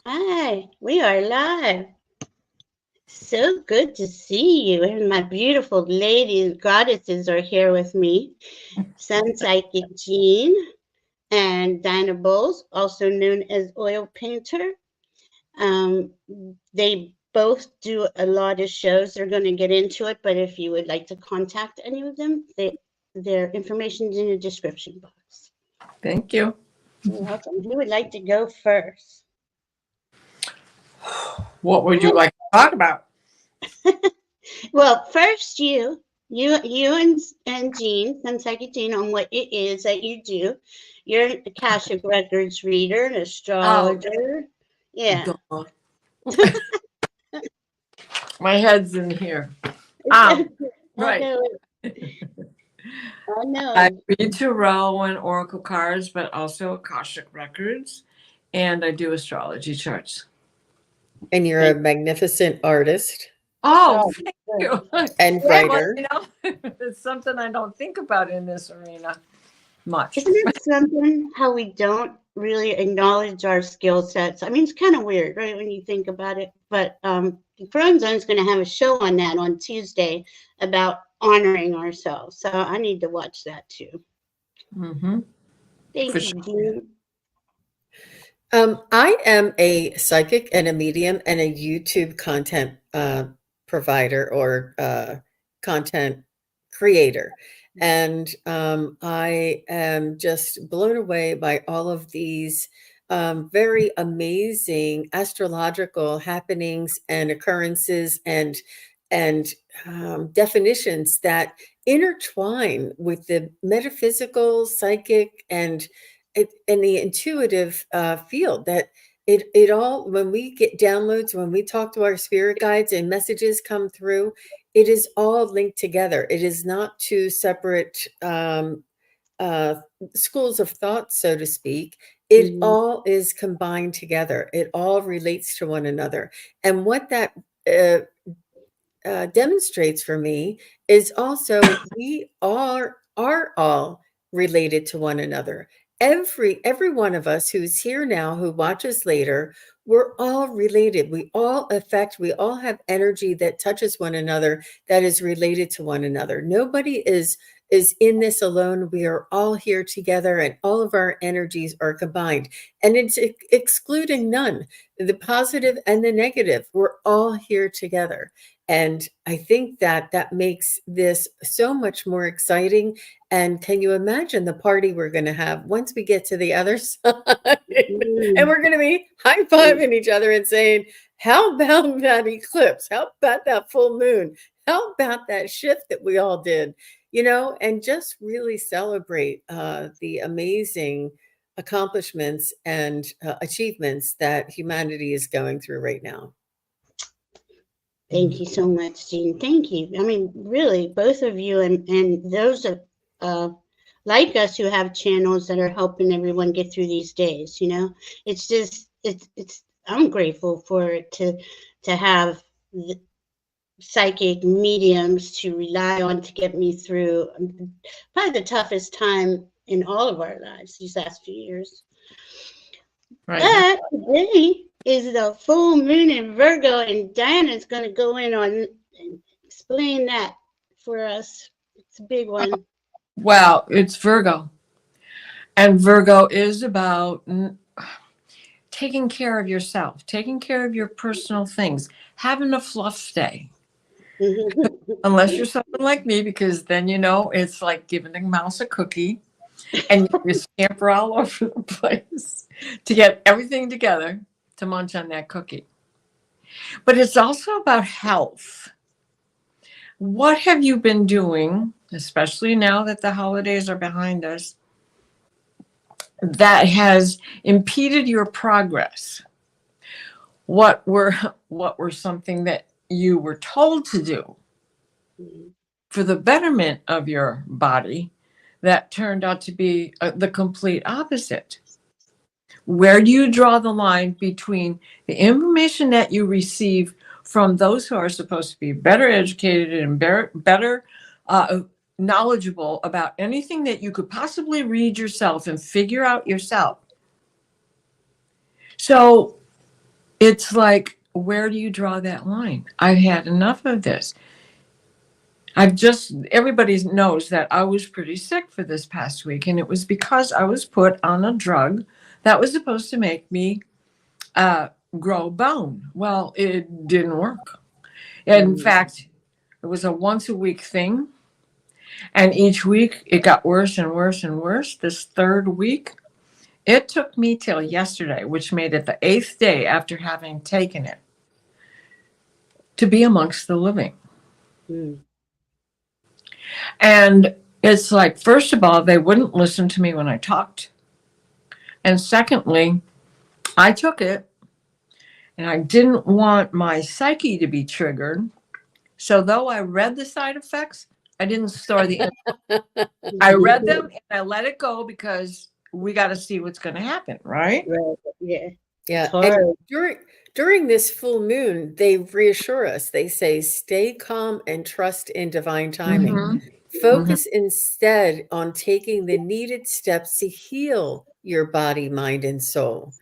Hi, we are live. So good to see you. And my beautiful ladies, goddesses are here with me. SunPsychic Jean and Dinah Bowles, also known as oilpntr. Um, they both do a lot of shows. They're going to get into it, but if you would like to contact any of them, their information is in the description box. Thank you. You're welcome. Who would like to go first? What would you like to talk about? Well, first you and Jean, SunPsychic Jean, on what it is that you do. You're an Akashic Records reader, an astrologer. Yeah. My head's in here. Right. I know. I read tarot and oracle cards, but also Akashic Records, and I do astrology charts. And you're a magnificent artist. Oh, thank you. And writer. Well, it's something I don't think about in this arena much. Isn't it something how we don't really acknowledge our skill sets? I mean, it's kind of weird, right, when you think about it. But the Throne Zone is going to have a show on that on Tuesday about honoring ourselves. So I need to watch that too. Mm-hmm. Thank you, Jean. I am a psychic and a medium and a YouTube content provider or content creator. And I am just blown away by all of these very amazing astrological happenings and occurrences and definitions that intertwine with the metaphysical, psychic, and the intuitive field. That it all, when we get downloads, when we talk to our spirit guides and messages come through, it is all linked together. It is not two separate schools of thought, so to speak. It all is combined together. It all relates to one another. And what that demonstrates for me is also we are all related to one another. Every one of us who's here now, who watches later, we're all related. We all affect, we all have energy that touches one another, that is related to one another. Nobody is in this alone. We are all here together and all of our energies are combined. And it's excluding none, the positive and the negative. We're all here together. And I think that makes this so much more exciting. And can you imagine the party we're going to have once we get to the other side? And we're going to be high-fiving each other and saying, how about that eclipse? How about that full moon? How about that shift that we all did? You know, and just really celebrate the amazing accomplishments and achievements that humanity is going through right now. Thank you so much, Jean. Thank you. I mean, really, both of you and those like us who have channels that are helping everyone get through these days. You know, it's just it's. I'm grateful for it to have the psychic mediums to rely on to get me through probably the toughest time in all of our lives these last few years. Right. But today is the full moon in Virgo, and Diana's going to go in on and explain that for us. It's a big one. Well, it's Virgo. And Virgo is about taking care of yourself, taking care of your personal things, having a fluff day. Unless you're someone like me, because then, you know, it's like giving a mouse a cookie and you scamper all over the place to get everything together to munch on that cookie. But it's also about health. What have you been doing, especially now that the holidays are behind us, that has impeded your progress? What were something that you were told to do for the betterment of your body that turned out to be the complete opposite? Where do you draw the line between the information that you receive from those who are supposed to be better educated and better knowledgeable about anything that you could possibly read yourself and figure out yourself? So it's like, where do you draw that line? I've had enough of this. Everybody knows that I was pretty sick for this past week, and it was because I was put on a drug that was supposed to make me grow bone. Well, it didn't work. In fact, it was a once a week thing. And each week it got worse and worse and worse. This third week, it took me till yesterday, which made it the 8th day after having taken it, to be amongst the living. And it's like, first of all, they wouldn't listen to me when I talked. And secondly, I took it and I didn't want my psyche to be triggered. So though I read the side effects, I didn't store the info. I read them and I let it go because we got to see what's going to happen, right? Right. Yeah. Yeah. And during this full moon, they reassure us. They say, stay calm and trust in divine timing. Mm-hmm. Focus instead on taking the needed steps to heal your body, mind, and soul.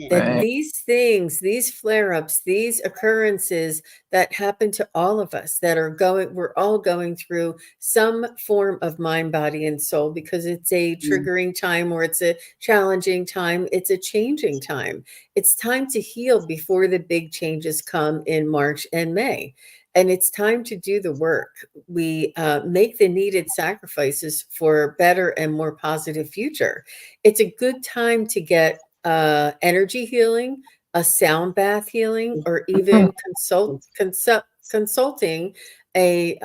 That these things, these flare-ups, these occurrences that happen to all of us we're all going through some form of mind, body, and soul, because it's a triggering time, or it's a challenging time. It's a changing time. It's time to heal before the big changes come in March and May. And it's time to do the work. We make the needed sacrifices for a better and more positive future. It's a good time to get energy healing, a sound bath healing, or even consulting a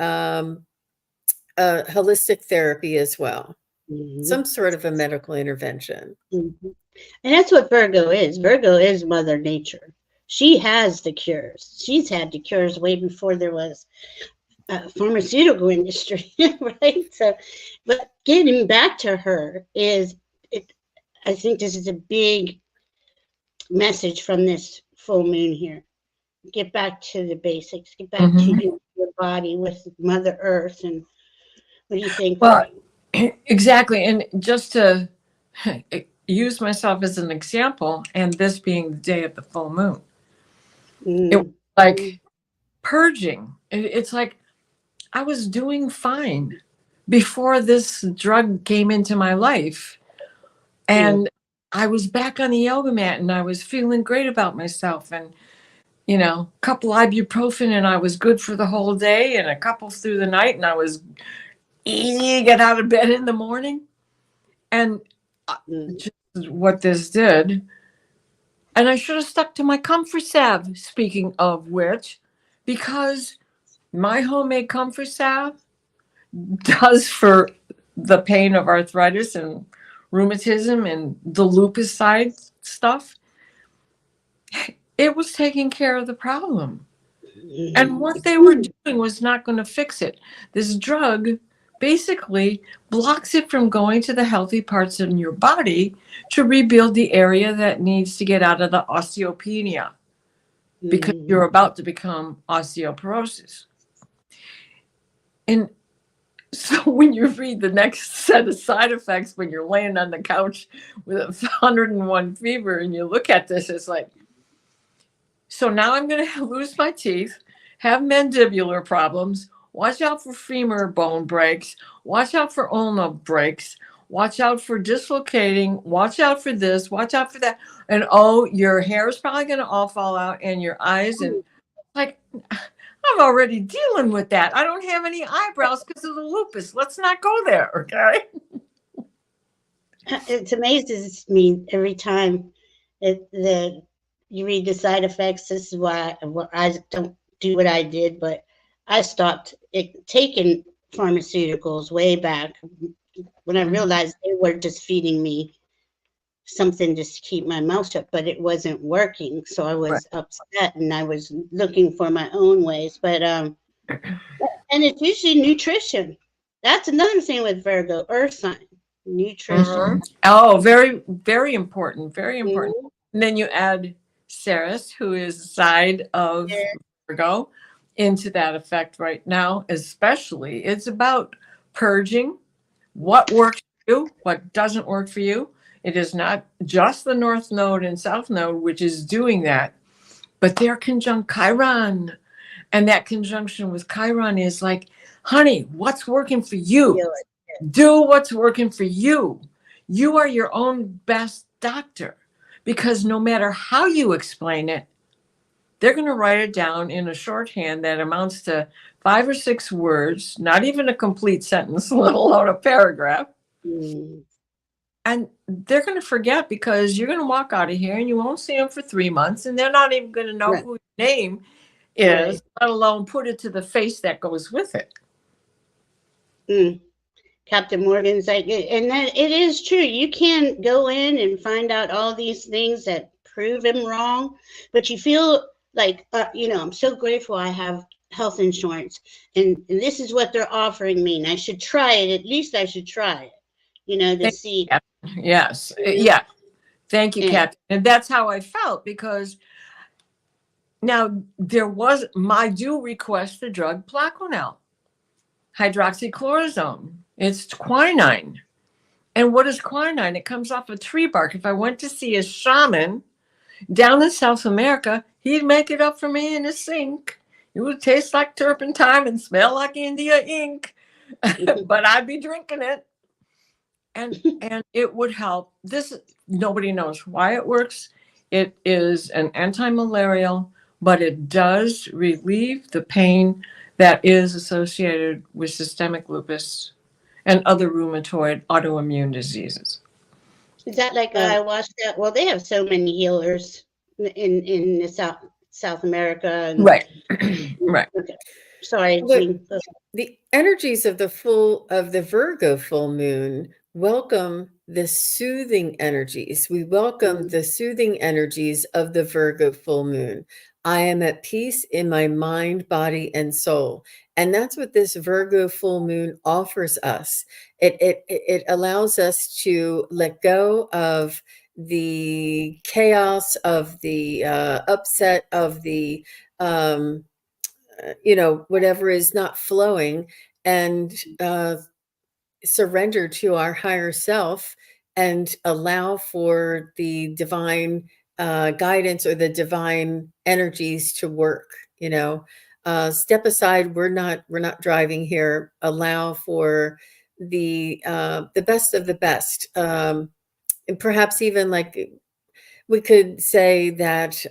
holistic therapy as well. Some sort of a medical intervention. And that's what Virgo is. Virgo is Mother Nature. She has the cures. She's had the cures way before there was a pharmaceutical industry, right? So, but getting back to her I think this is a big message from this full moon here. Get back to the basics. Get back to your body with Mother Earth. And what do you think? Well, exactly. And just to use myself as an example, and this being the day of the full moon, it was like purging. It's like I was doing fine before this drug came into my life. And I was back on the yoga mat and I was feeling great about myself, and, a couple ibuprofen and I was good for the whole day, and a couple through the night and I was easy to get out of bed in the morning. And just what this did, and I should have stuck to my comfort salve, speaking of which, because my homemade comfort salve does for the pain of arthritis and rheumatism and the lupus side stuff. It was taking care of the problem. And what they were doing was not going to fix it. This drug basically blocks it from going to the healthy parts in your body to rebuild the area that needs to get out of the osteopenia, because you're about to become osteoporosis. And so when you read the next set of side effects, when you're laying on the couch with 101 fever and you look at this, it's like, so now I'm going to lose my teeth, have mandibular problems, watch out for femur bone breaks, watch out for ulna breaks, watch out for dislocating, watch out for this, watch out for that. And your hair is probably going to all fall out, and your eyes, and like, I'm already dealing with that. I don't have any eyebrows because of the lupus. Let's not go there, okay? It amazes me every time that you read the side effects. This is why I don't do what I did, but I stopped taking pharmaceuticals way back when I realized they were just feeding me something just to keep my mouth shut, but it wasn't working. So I was upset, and I was looking for my own ways. But and it's usually nutrition. That's another thing with Virgo, Earth sign, nutrition. Oh, very, very important. Very important. And then you add Ceres, who is the side of Virgo, into that effect right now, especially. It's about purging what works for you, what doesn't work for you. It is not just the North Node and South Node which is doing that. but they're conjunct Chiron. And that conjunction with Chiron is like, honey, what's working for you? Do what's working for you. You are your own best doctor, because no matter how you explain it, they're going to write it down in a shorthand that amounts to 5 or 6 words, not even a complete sentence, let alone a paragraph. Mm. And they're going to forget, because you're going to walk out of here and you won't see them for 3 months, and they're not even going to know who your name is, let alone put it to the face that goes with it. Mm. Captain Morgan's like, and that it is true. You can go in and find out all these things that prove him wrong, but you feel like, I'm so grateful I have health insurance, and this is what they're offering me, and I should try it. At least I should try it, to see. Yes. Yeah. Thank you, Captain. And that's how I felt, because now I do request the drug Plaquenil, hydroxychloroquine. It's quinine. And what is quinine? It comes off a tree bark. If I went to see a shaman down in South America, he'd make it up for me in a sink. It would taste like turpentine and smell like India ink, but I'd be drinking it. And it would help. Nobody knows why it works. It is an anti-malarial, but it does relieve the pain that is associated with systemic lupus and other rheumatoid autoimmune diseases. Is that like ayahuasca? Well, they have so many healers in the South America. Right. Right. Okay. Sorry, Jean. The energies of the Virgo full moon welcome the soothing energies. We welcome the soothing energies of the Virgo full moon. I am at peace in my mind, body, and soul. And that's what this Virgo full moon offers us. It allows us to let go of the chaos, of the upset, of the whatever is not flowing, and surrender to our higher self and allow for the divine guidance or the divine energies to work. Step aside. We're not driving here. Allow for the best of the best, and perhaps even like we could say that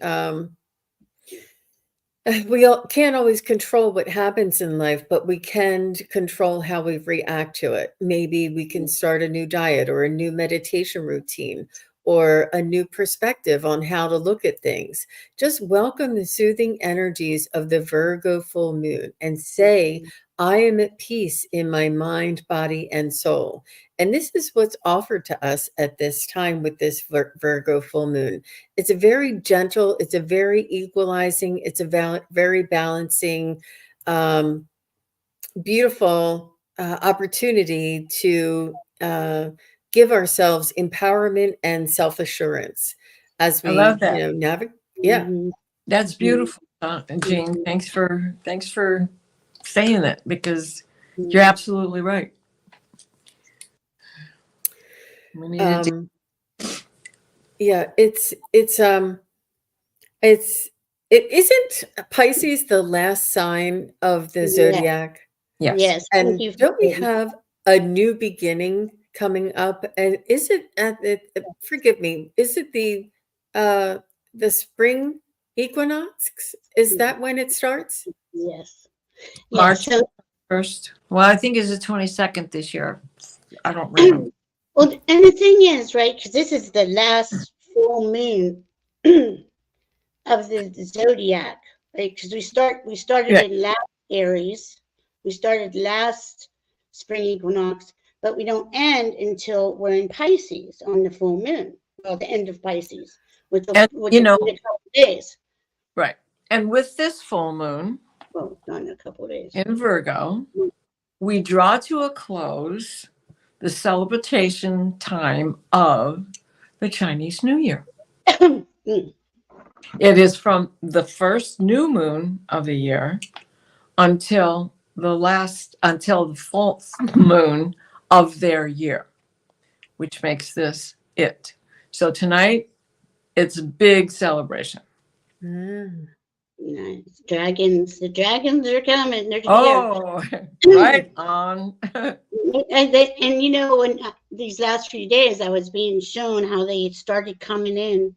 we can't always control what happens in life, but we can control how we react to it. Maybe we can start a new diet or a new meditation routine or a new perspective on how to look at things. Just welcome the soothing energies of the Virgo full moon and say, I am at peace in my mind, body, and soul. And this is what's offered to us at this time with this Virgo full moon. It's a very gentle, it's a very equalizing, it's a very balancing, beautiful opportunity to give ourselves empowerment and self-assurance as we navigate. Yeah. That's beautiful, Jean. Thanks for saying that, because you're absolutely right. Yeah, it isn't Pisces the last sign of the zodiac? Yes. And don't we have a new beginning coming up? And is it forgive me, is it the spring equinox? Is that when it starts? Yes. March 1st. Well, I think it's the 22nd this year. I don't remember. Well, and the thing is, right, because this is the last full moon of the zodiac, right? Because we started in last Aries, we started last spring equinox, but we don't end until we're in Pisces on the full moon, well, the end of Pisces, with a couple days. Right. And with this full moon, well, not in a couple of days, in Virgo, we draw to a close the celebration time of the Chinese New Year. It is from the first new moon of the year until the full moon of their year, which makes this it. So tonight, it's a big celebration. Mm. Nice. Dragons. The dragons are coming. They're here. Oh, right on. And you know, when these last few days, I was being shown how they started coming in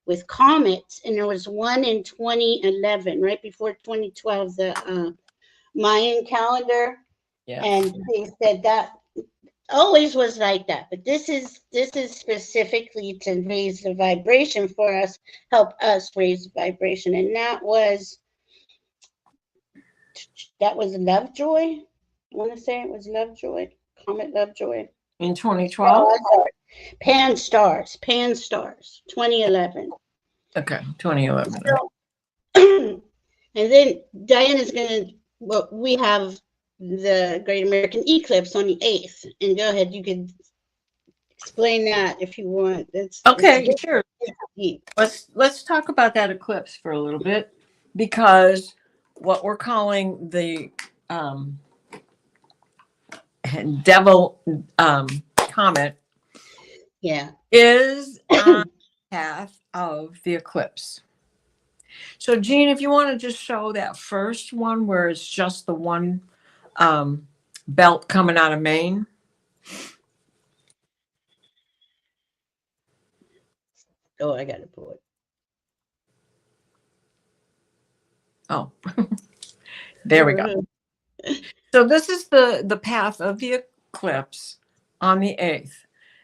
with comets, and there was one in 2011, right before 2012, the Mayan calendar, Yeah. and they said that always was like that, but this is specifically to raise the vibration for us, help us raise the vibration, and that was Lovejoy. I want to say it was Lovejoy, Comet Lovejoy. In 2012? Oh, Pan Stars, 2011. Okay, 2011. So, and then Diana's gonna. Well, we have the Great American Eclipse on the 8th, and go ahead, you can explain that if you want. Okay, sure. Let's talk about that eclipse for a little bit, because what we're calling the devil comet, yeah, is on the path of the eclipse. So Jean, if you want to just show that first one where it's just the one belt coming out of Maine. Oh, I got to pull it. Oh, there we go. So this is the path of the eclipse on the 8th.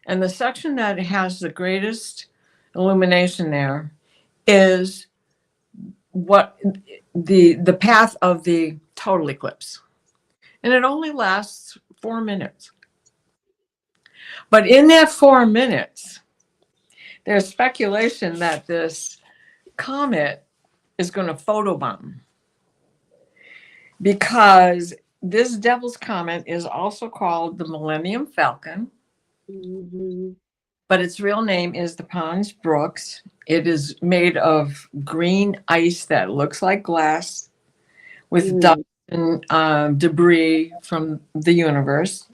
And the section that has the greatest illumination there is what the path of the total eclipse. And it only lasts 4 minutes. But in that 4 minutes, there's speculation that this comet is going to photobomb, because this devil's comet is also called the Millennium Falcon, but its real name is the Pons Brooks. It is made of green ice that looks like glass with dust and debris from the universe,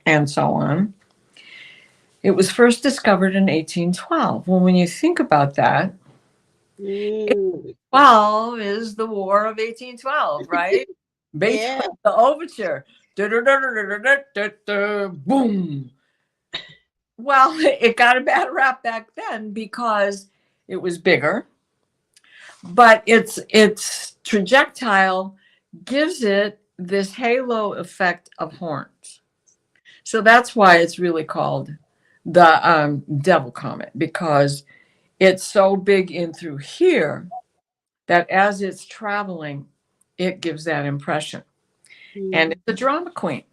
and so on. It was first discovered in 1812. Well, when you think about that, 1812 is the War of 1812, right? Based on the overture. Boom. Well, it got a bad rap back then because it was bigger, but its trajectile gives it this halo effect of horns. So that's why it's really called the devil comet, because it's so big in through here that as it's traveling, it gives that impression. And it's a drama queen.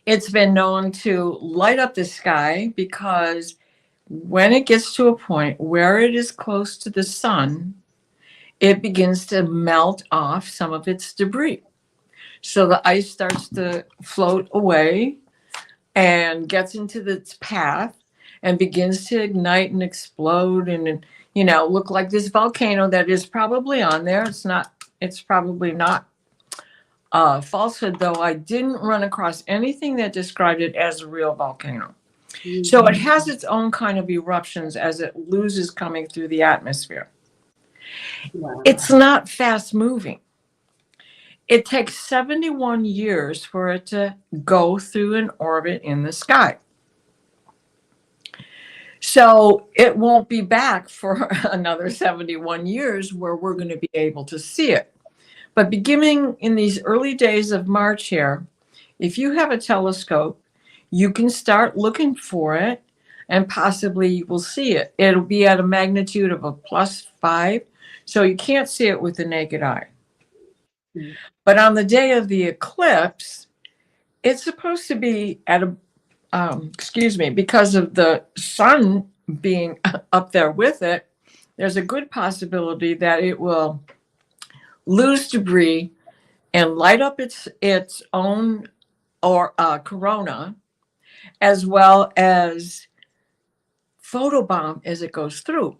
It's been known to light up the sky because when it gets to a point where it is close to the sun, it begins to melt off some of its debris. So the ice starts to float away and gets into its path and begins to ignite and explode and, you know, look like this volcano that is probably on there. It's probably not falsehood, though I didn't run across anything that described it as a real volcano. So it has its own kind of eruptions as it loses coming through the atmosphere. It's not fast moving. It takes 71 years for it to go through an orbit in the sky. So it won't be back for another 71 years where we're going to be able to see it. But beginning in these early days of March here, if you have a telescope, you can start looking for it and possibly you will see it. It'll be at a magnitude of a +5, so you can't see it with the naked eye. But on the day of the eclipse, it's supposed to be at a, because of the sun being up there with it, there's a good possibility that it will lose debris and light up its own corona, as well as photobomb as it goes through.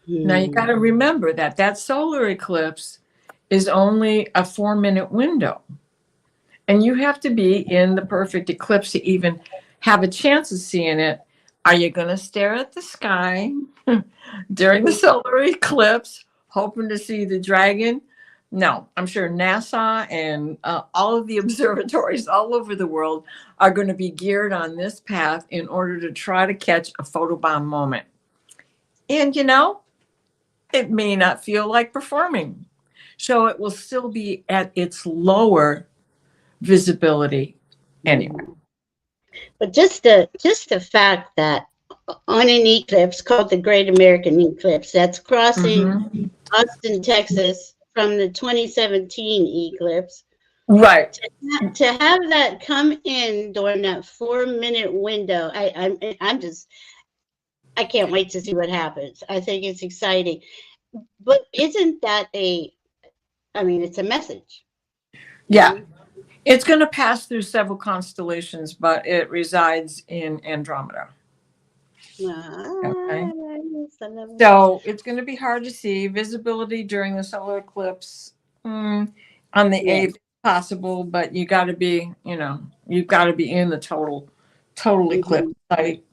Now you got to remember that solar eclipse is only a 4-minute window, and you have to be in the perfect eclipse to even have a chance of seeing it Are you going to stare at the sky during the solar eclipse, hoping to see the dragon? No, I'm sure NASA and all of the observatories all over the world are going to be geared on this path in order to try to catch a photobomb moment. And, you know, it may not feel like performing. So it will still be at its lower visibility anyway. But just the fact that on an eclipse called the Great American Eclipse that's crossing Austin, Texas from the 2017 eclipse. Right. To have that come in during that 4-minute window, I can't wait to see what happens. I think it's exciting. But isn't that it's a message. Yeah. It's going to pass through several constellations, but it resides in Andromeda. Okay. So it's going to be hard to see. Visibility during the solar eclipse on the 8th possible, but you got to be, you've got to be in the total eclipse site.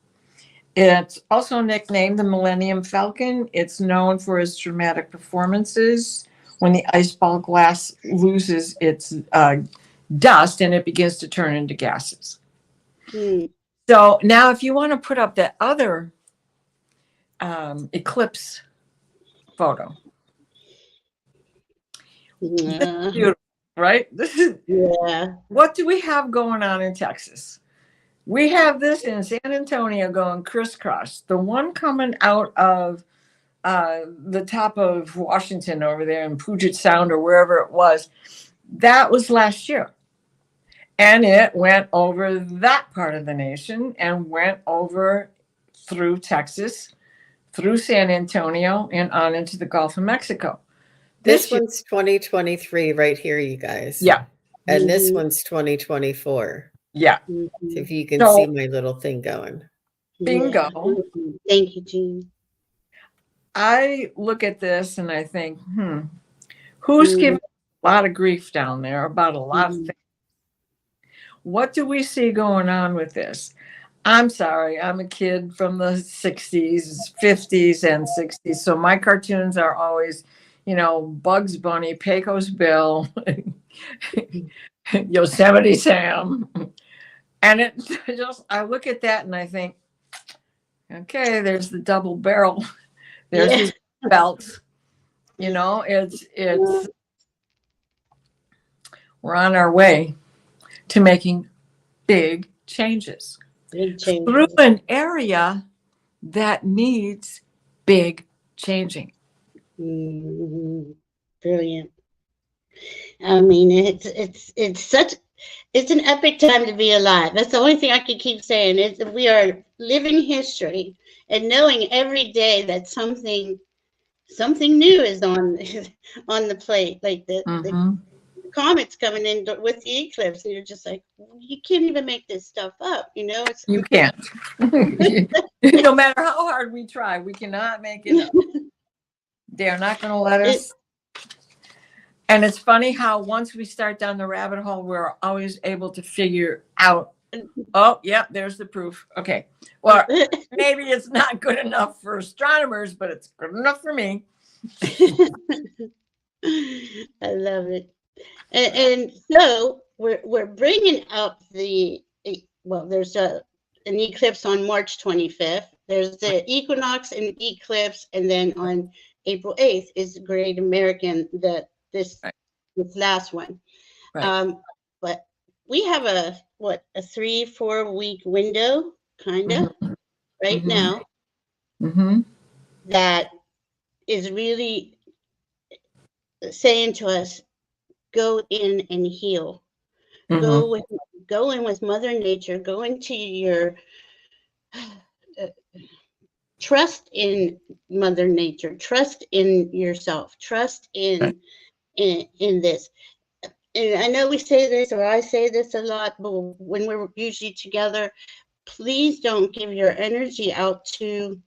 It's also nicknamed the Millennium Falcon. It's known for its dramatic performances when the ice ball glass loses its dust and it begins to turn into gases. So now if you want to put up that other eclipse photo. This is beautiful, right? This is what do we have going on in Texas? We have this in San Antonio going crisscross. The one coming out of the top of Washington over there in Puget Sound or wherever it was, that was last year. And it went over that part of the nation and went over through Texas, through San Antonio, and on into the Gulf of Mexico. This one's 2023 right here, you guys. Yeah. And this one's 2024. Yeah. So if you can see my little thing going. Bingo. Thank you, Jean. I look at this and I think, who's giving a lot of grief down there about a lot of things? What do we see going on with this? I'm sorry, I'm a kid from the 60s, 50s, and 60s. So my cartoons are always, Bugs Bunny, Pecos Bill, Yosemite Sam. And it just, I look at that and I think, okay, there's the double barrel. There's these belts. It's we're on our way to making big changes through an area that needs big changing. Brilliant. I mean, it's an epic time to be alive. That's the only thing I can keep saying is that we are living history and knowing every day that something new is on the plate, like the comets coming in with the eclipse. You're just like, you can't even make this stuff up, You can't. No matter how hard we try, we cannot make it up. They're not going to let us. And it's funny how once we start down the rabbit hole, we're always able to figure out, oh, yeah, there's the proof. Okay. Well, maybe it's not good enough for astronomers, but it's good enough for me. I love it. And so we're bringing up there's an eclipse on March 25th. There's the equinox and eclipse, and then on April 8th is the Great American, this last one. Right. But we have a 3-4 week window, kind of, right now, that is really saying to us, go in and heal. Go in with Mother Nature. Go into your trust in Mother Nature. Trust in yourself. Trust in this. And I know we say this, or I say this a lot, but when we're usually together, please don't give your energy out to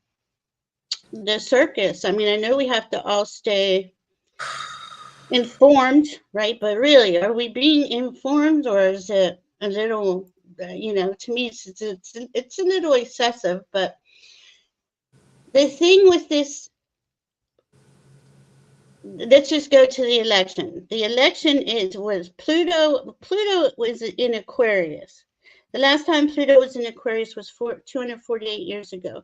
the circus. I mean, I know we have to all stay informed, right? But really, are we being informed, or is it a little you know, to me, it's a little excessive. But the thing with this, let's just go to the election. The election was Pluto. Pluto was in Aquarius. The last time Pluto was in Aquarius was 248 years ago.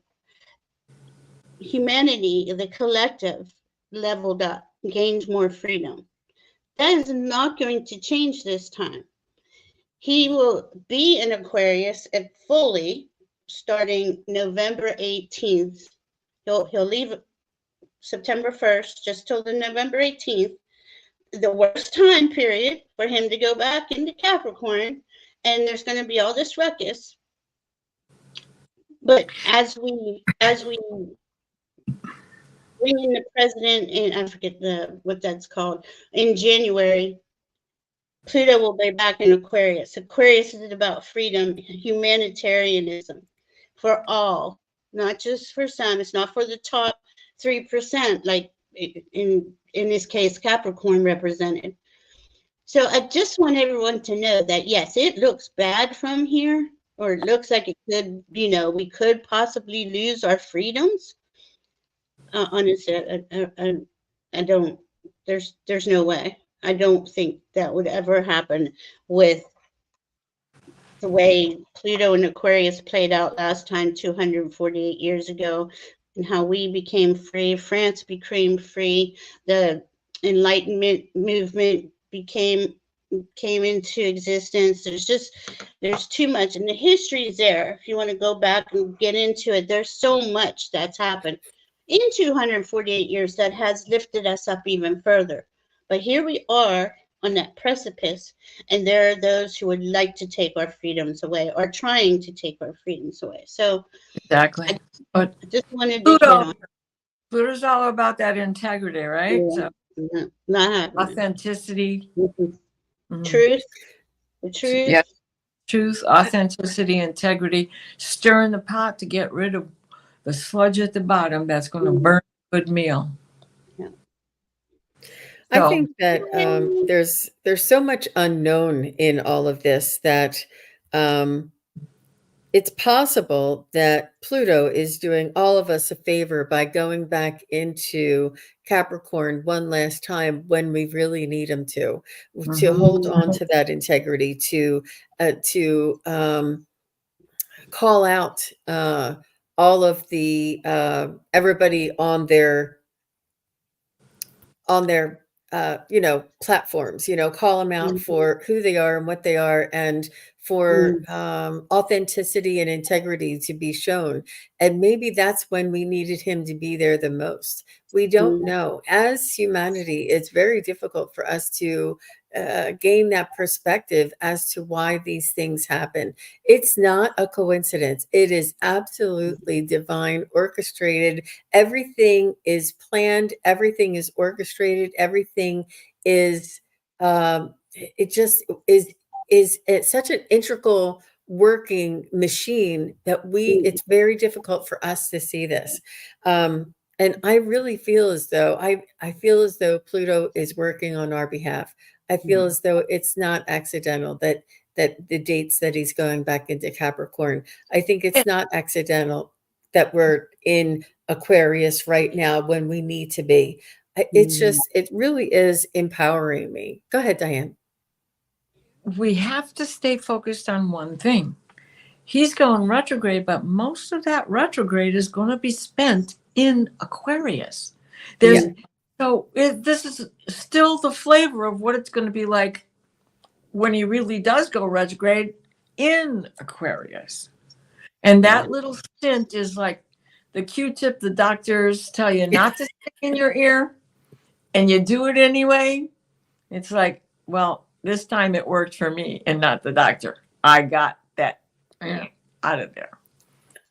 Humanity, the collective, leveled up, gained more freedom. That is not going to change this time. He will be in Aquarius fully starting November 18th. He'll leave September 1st, just till the November 18th, the worst time period for him to go back into Capricorn, and there's going to be all this ruckus. But as we bring in the president, and I forget what that's called, in January, Pluto will be back in Aquarius. Aquarius is about freedom, humanitarianism for all, not just for some. It's not for the top 3%, like in this case Capricorn represented. So I just want everyone to know that yes, it looks bad from here, or it looks like it could, you know, we could possibly lose our freedoms. Honestly, I don't. There's no way. I don't think that would ever happen with the way Pluto and Aquarius played out last time 248 years ago, and how we became free. France became free. The Enlightenment movement came into existence. There's too much, and the history is there. If you want to go back and get into it, there's so much that's happened in 248 years that has lifted us up even further. But here we are on that precipice, and there are those who would like to take our freedoms away, or trying to take our freedoms away. So Exactly. I just wanted to hit on. Pluto's all about that integrity, right? Yeah. So Not authenticity. Truth. The truth. Yeah. Truth, authenticity, integrity, stirring the pot to get rid of the sludge at the bottom that's going to burn a good meal. Yeah. I think that there's so much unknown in all of this that it's possible that Pluto is doing all of us a favor by going back into Capricorn one last time when we really need him to hold on to that integrity, to call out all of the everybody on their platforms, call them out for who they are and what they are, and for authenticity and integrity to be shown. And maybe that's when we needed him to be there the most. We don't know. As humanity, it's very difficult for us to gain that perspective as to why these things happen. It's not a coincidence. It is absolutely divine, orchestrated. Everything is planned. Everything is orchestrated. Everything is, it just is it's such an integral working machine that it's very difficult for us to see this. And I really feel as though I feel as though Pluto is working on our behalf. I feel as though it's not accidental that the dates that he's going back into Capricorn. I think it's not accidental that we're in Aquarius right now when we need to be. It really is empowering me. Go ahead, Diane. We have to stay focused on one thing. He's going retrograde, but most of that retrograde is going to be spent in Aquarius. So this is still the flavor of what it's going to be like when he really does go retrograde in Aquarius. And that little stint is like the Q-tip the doctors tell you not to stick in your ear, and you do it anyway. It's like, well, this time it worked for me and not the doctor. I got that out of there.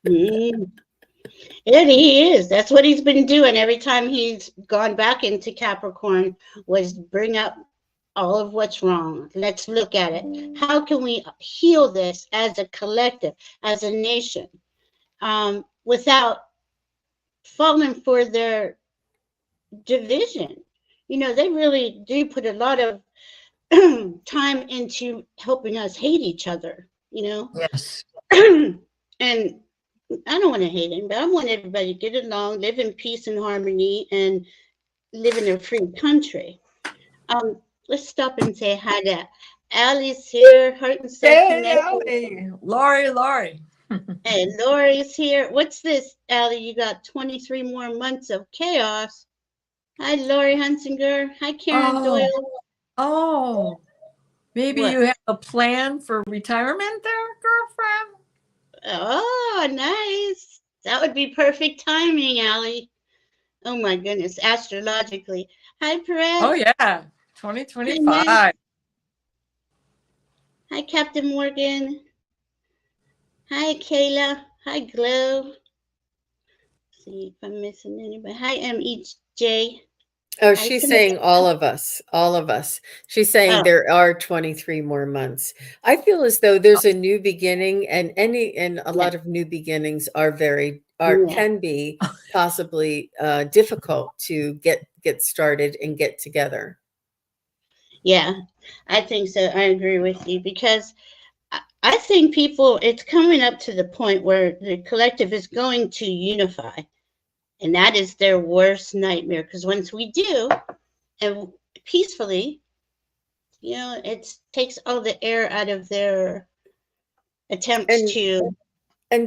And he is. That's what he's been doing every time he's gone back into Capricorn, was bring up all of what's wrong. Let's look at it. How can we heal this as a collective, as a nation, without falling for their division? You know, they really do put a lot of time into helping us hate each other. you know? Yes. And I don't want to hate him, but I want everybody to get along, live in peace and harmony, and live in a free country. Let's stop and say hi to Allie's here, Heart and Soul Hey, Connected. Allie. Lori. And Lori's here. What's this, Allie? You got 23 more months of chaos. Hi, Lori Hunsinger. Hi, Karen Oh, Doyle. oh. Maybe What? you have a plan for retirement there, girlfriend? Oh, nice. That would be perfect timing, Allie. Oh my goodness, astrologically. Hi, Oh, Perez. yeah. Hi, Nan. 2025. Hi, Captain Morgan. Hi, Kayla. Hi, Glow. See if I'm missing anybody. Hi, MEJ. Oh, Hi, she's Samantha. saying all of us, all of us. She's saying Oh, there are 23 more months. I feel as though there's a new beginning, and a yeah, lot of new beginnings are yeah, can be possibly difficult to get started and get together. yeah. I think so. I agree with you because I think people, it's coming up to the point where the collective is going to unify. And that is their worst nightmare. Because once we do, and peacefully, it takes all the air out of their attempts And to.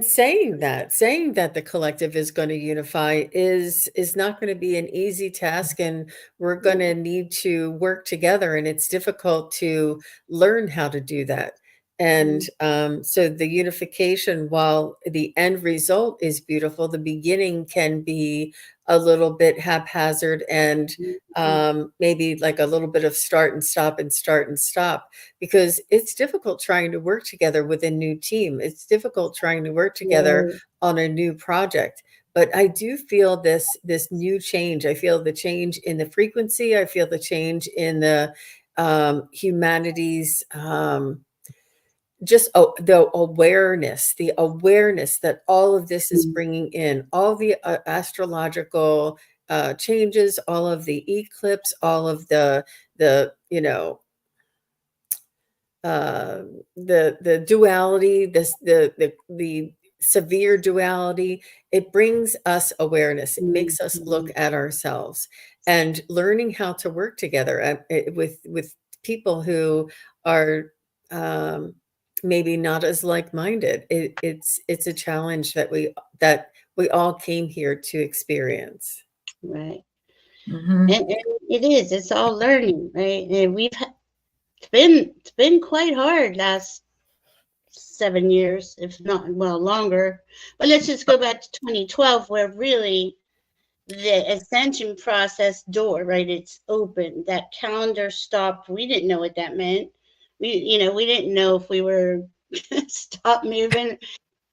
saying that the collective is going to unify is not going to be an easy task, and we're going to need to work together, and it's difficult to learn how to do that. And so the unification, while the end result is beautiful, the beginning can be a little bit haphazard, and maybe like a little bit of start and stop and start and stop, because it's difficult trying to work together with a new team. It's difficult trying to work together on a new project. But I do feel this new change. I feel the change in the frequency. I feel the change in the humanities. Just the awareness that all of this is bringing in, all the astrological changes, all of the eclipse, all of the the duality, the severe duality. It brings us awareness. It makes us look at ourselves, and learning how to work together with people who are maybe not as like-minded. It's a challenge that we all came here to experience. Right. Mm-hmm. And it is. It's all learning, right? And it's been quite hard last 7 years, if not longer. But let's just go back to 2012, where really the ascension process door, right? It's open. That calendar stopped. We didn't know what that meant. We didn't know if we were stop moving.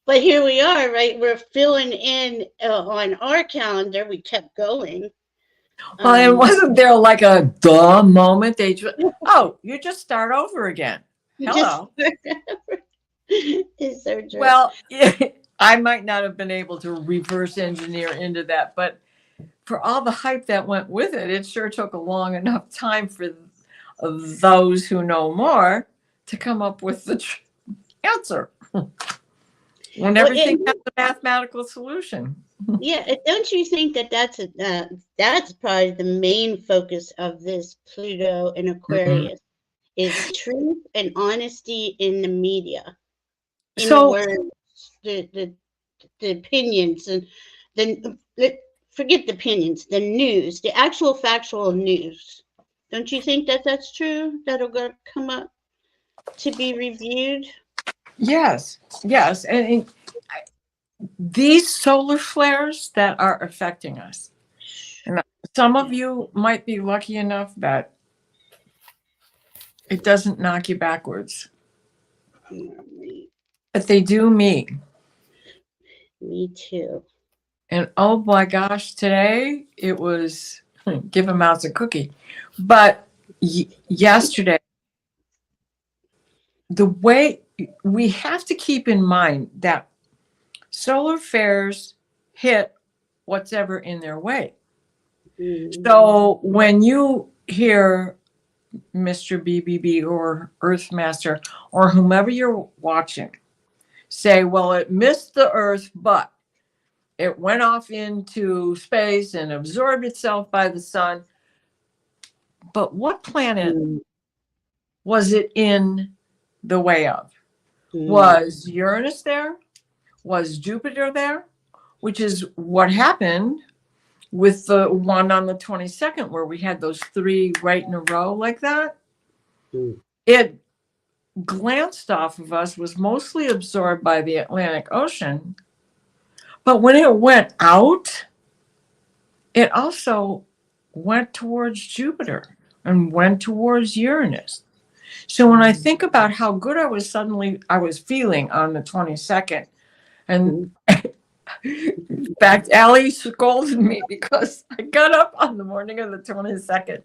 But here we are, right? We're filling in on our calendar. We kept going. Well, and wasn't there like a duh moment? You just start over again. Hello. It's so true. Well, I might not have been able to reverse engineer into that, but for all the hype that went with it, it sure took a long enough time for those who know more to come up with the answer. When everything has a mathematical solution. Yeah, don't you think that that's probably the main focus of this Pluto and Aquarius is truth and honesty in the media, in the words, the opinions, and forget the opinions, the news, the actual factual news. Don't you think that that's true? That'll come up to be reviewed? Yes, and these solar flares that are affecting us, and some of you might be lucky enough that it doesn't knock you backwards, but they do me. Me too. And oh my gosh, today it was give a mouse a cookie. But yesterday, the way we have to keep in mind that solar flares hit what's ever in their way. So when you hear Mr. BBB or Earth Master or whomever you're watching say, well, it missed the Earth, but it went off into space and absorbed itself by the sun. But what planet was it in the way of? Was Uranus there? Was Jupiter there? Which is what happened with the one on the 22nd, where we had those 3 right in a row like that. It glanced off of us, was mostly absorbed by the Atlantic Ocean. But when it went out, it also went towards Jupiter and went towards Uranus. So when I think about how good I was feeling on the 22nd, and in fact, Allie scolded me because I got up on the morning of the 22nd.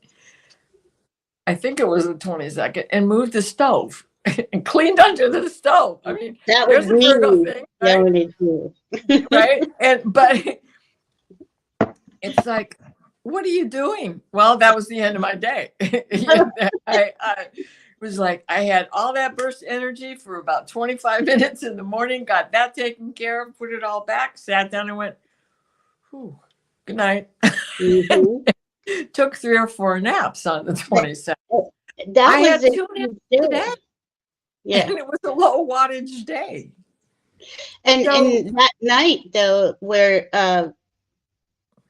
I think it was the 22nd, and moved the stove and cleaned under the stove. I mean, that was me. Thing, right? Right? But it's like, what are you doing? Well, that was the end of my day. I was like, I had all that burst energy for about 25 minutes in the morning, got that taken care of, put it all back, sat down and went, whew, good night. Took 3 or 4 naps on the 22nd. I had 2 naps today. Yeah. And it was a low wattage day. And that night, though, where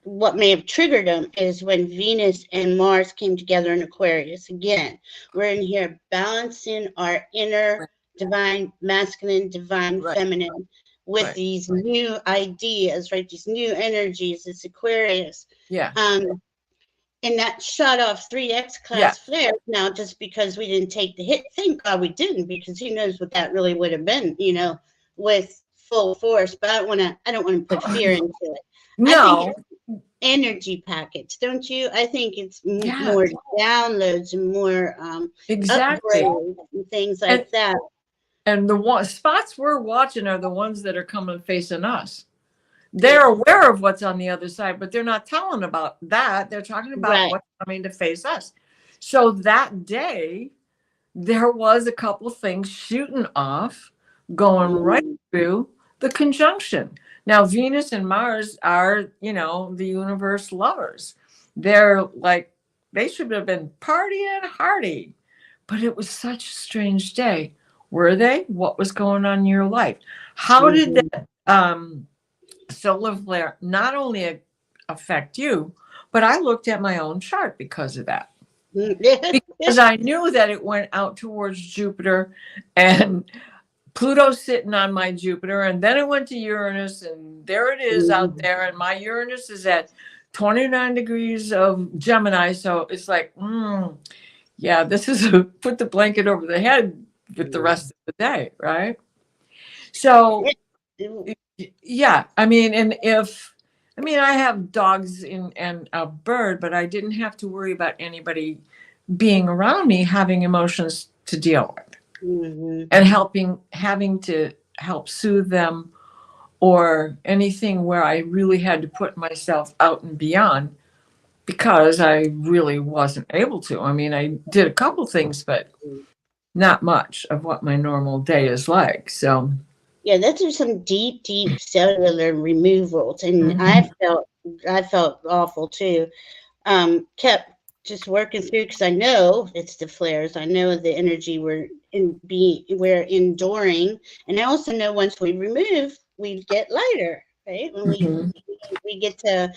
what may have triggered them is when Venus and Mars came together in Aquarius. Again, we're in here balancing our inner divine masculine, divine feminine with these new ideas, right? These new energies, this Aquarius. Yeah. And that shot off 3 X-class flares now just because we didn't take the hit. Thank God we didn't, because who knows what that really would have been, with full force. But I don't want to put fear into it. No. Energy package, don't you? I think it's more downloads and more exactly upgrades and things like that. And the spots we're watching are the ones that are coming facing us. They're aware of what's on the other side, but they're not telling about that. They're talking about what's coming to face us. So that day, there was a couple of things shooting off, going right through the conjunction. Now, Venus and Mars are, the universe lovers. They're like, they should have been partying hardy. But it was such a strange day. Were they? What was going on in your life? How did that solar flare not only affect you, but I looked at my own chart because of that. Because I knew that it went out towards Jupiter, and Pluto's sitting on my Jupiter, and then it went to Uranus, and there it is out there, and my Uranus is at 29 degrees of Gemini, so it's like, this is put the blanket over the head with the rest of the day, right? So, I have dogs and a bird, but I didn't have to worry about anybody being around me having emotions to deal with. And having to help soothe them, or anything where I really had to put myself out and beyond, because I really wasn't able to. I mean, I did a couple things, but not much of what my normal day is like. So those are some deep cellular removals, and I felt awful too. Kept just working through, because I know it's the flares. I know the energy we're enduring, and I also know once we remove, we get lighter, right? When we get to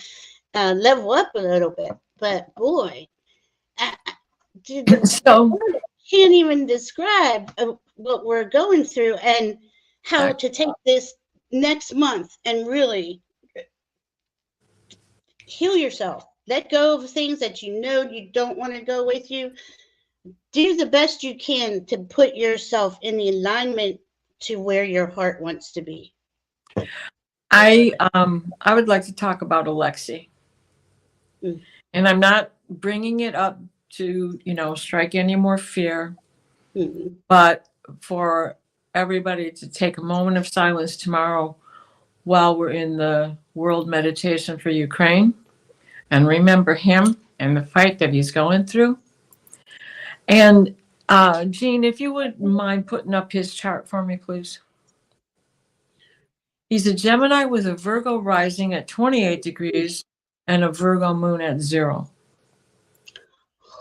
level up a little bit. But boy, I can't even describe what we're going through, and how to take this next month and really heal yourself. Let go of things that you don't want to go with you. Do the best you can to put yourself in the alignment to where your heart wants to be. I would like to talk about Alexei. And I'm not bringing it up to, strike any more fear, but for everybody to take a moment of silence tomorrow while we're in the world meditation for Ukraine, and remember him and the fight that he's going through. And Jean, if you wouldn't mind putting up his chart for me, please. He's a Gemini with a Virgo rising at 28 degrees and a Virgo moon at 0.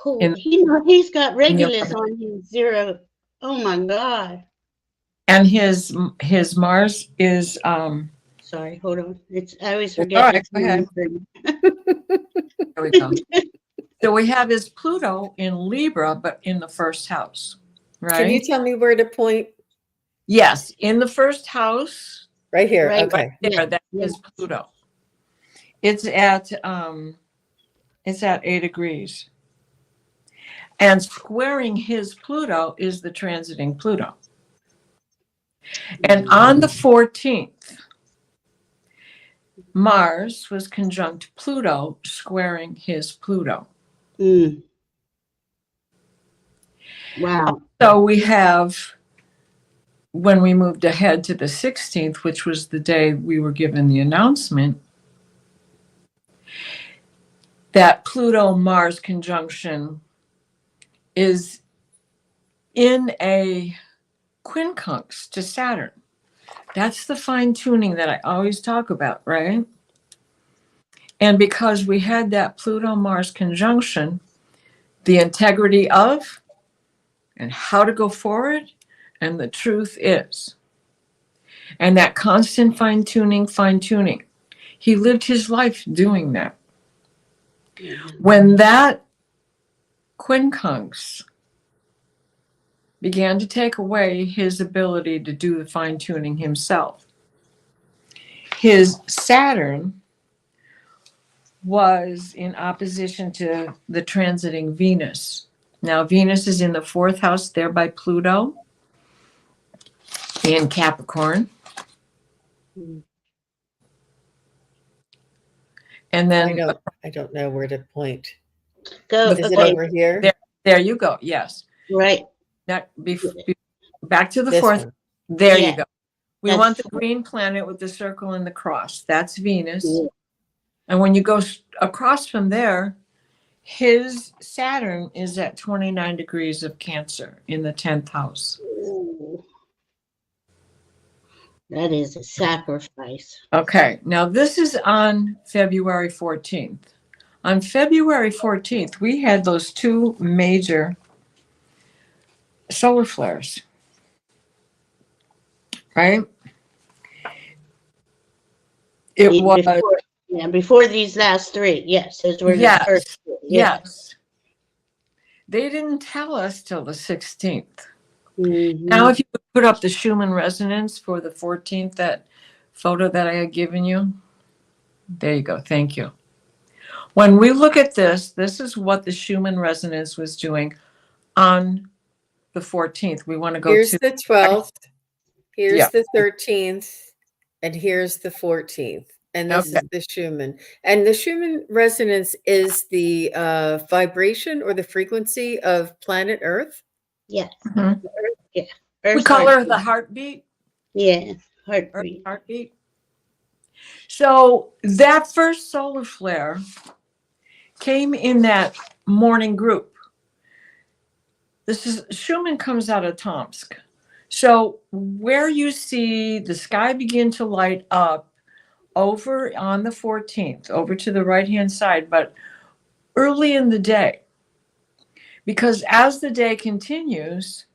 Oh, he's got Regulus on his 0. Oh my God. And his Mars is sorry, hold on. I always forget. All right, go ahead. There we go. So we have his Pluto in Libra, but in the first house, right? Can you tell me where to point? Yes, in the first house. Right here. Right, okay. Right there, that is Pluto. It's at 8 degrees. And squaring his Pluto is the transiting Pluto. And on the 14th, Mars was conjunct Pluto, squaring his Pluto. Mm. Wow. So we have, when we moved ahead to the 16th, which was the day we were given the announcement, that Pluto-Mars conjunction is in a quincunx to Saturn. That's the fine-tuning that I always talk about, right? And because we had that Pluto-Mars conjunction, the integrity of and how to go forward, and the truth is. And that constant fine-tuning. He lived his life doing that. When that quincunx began to take away his ability to do the fine-tuning himself, his Saturn was in opposition to the transiting Venus. Now, Venus is in the 4th house there by Pluto in Capricorn. And then I don't know where to point. Go. Is it over here? There you go. Yes. Right. That back to the This 4th. one. There Yeah. you go. We want the green planet with the circle and the cross. That's Venus. Yeah. And when you go across from there, his Saturn is at 29 degrees of Cancer in the 10th house. Ooh. That is a sacrifice. Okay, now this is on February 14th. On February 14th, we had those 2 major solar flares, right? It was before these last 3. Yes, those were the first 2. Yes. They didn't tell us till the 16th. Mm-hmm. Now, if you would put up the Schumann resonance for the 14th, that photo that I had given you, there you go. Thank you. When we look at this, this is what the Schumann resonance was doing on the 14th. We want to go Here's to the 12th. Here's the 13th. And here's the 14th. And this is the Schumann. And the Schumann resonance is the vibration or the frequency of planet Earth. Yes. Mhm. Yeah. We call her the heartbeat. Yeah. Heartbeat. Heartbeat. So that first solar flare came in that morning group. Schumann comes out of Tomsk. So where you see the sky begin to light up over on the 14th, over to the right-hand side, but early in the day, because as the day continues,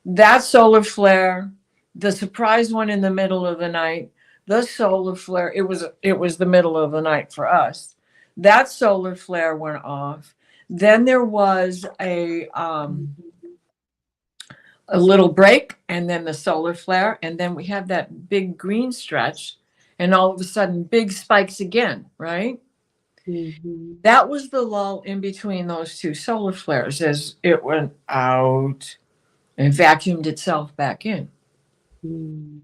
that solar flare, the surprise one in the middle of the night, the solar flare, it was the middle of the night for us. That solar flare went off. Then there was a little break, and then the solar flare, and then we have that big green stretch, and all of a sudden big spikes again, right? Mm-hmm. That was the lull in between those 2 solar flares as it went out and vacuumed itself back in. Mm.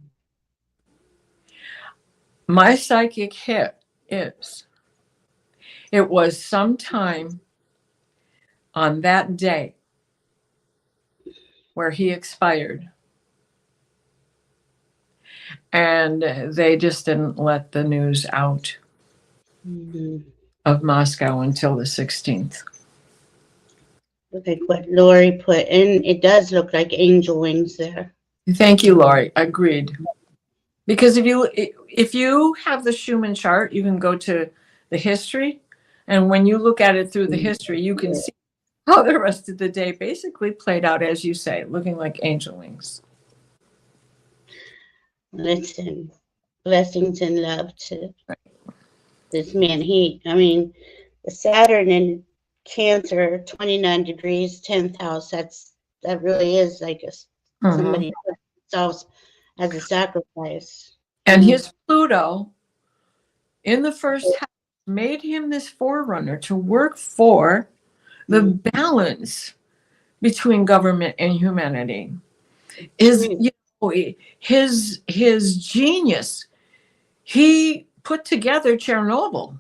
My psychic hit is, it was sometime on that day where he expired. And they just didn't let the news out Mm-hmm. of Moscow until the 16th. Look at what Lori put, and it does look like angel wings there. Thank you, Lori. Agreed. Because if you have the Schumann chart, you can go to the history, and when you look at it through the history, you can see how the rest of the day basically played out, as you say, looking like angel wings. Listen, blessings and love to this man. The Saturn in Cancer, 29 degrees, 10th house. That really is like somebody put themselves as a sacrifice. And his Pluto in the first house made him this forerunner to work for the balance between government and humanity. His genius. He put together Chernobyl.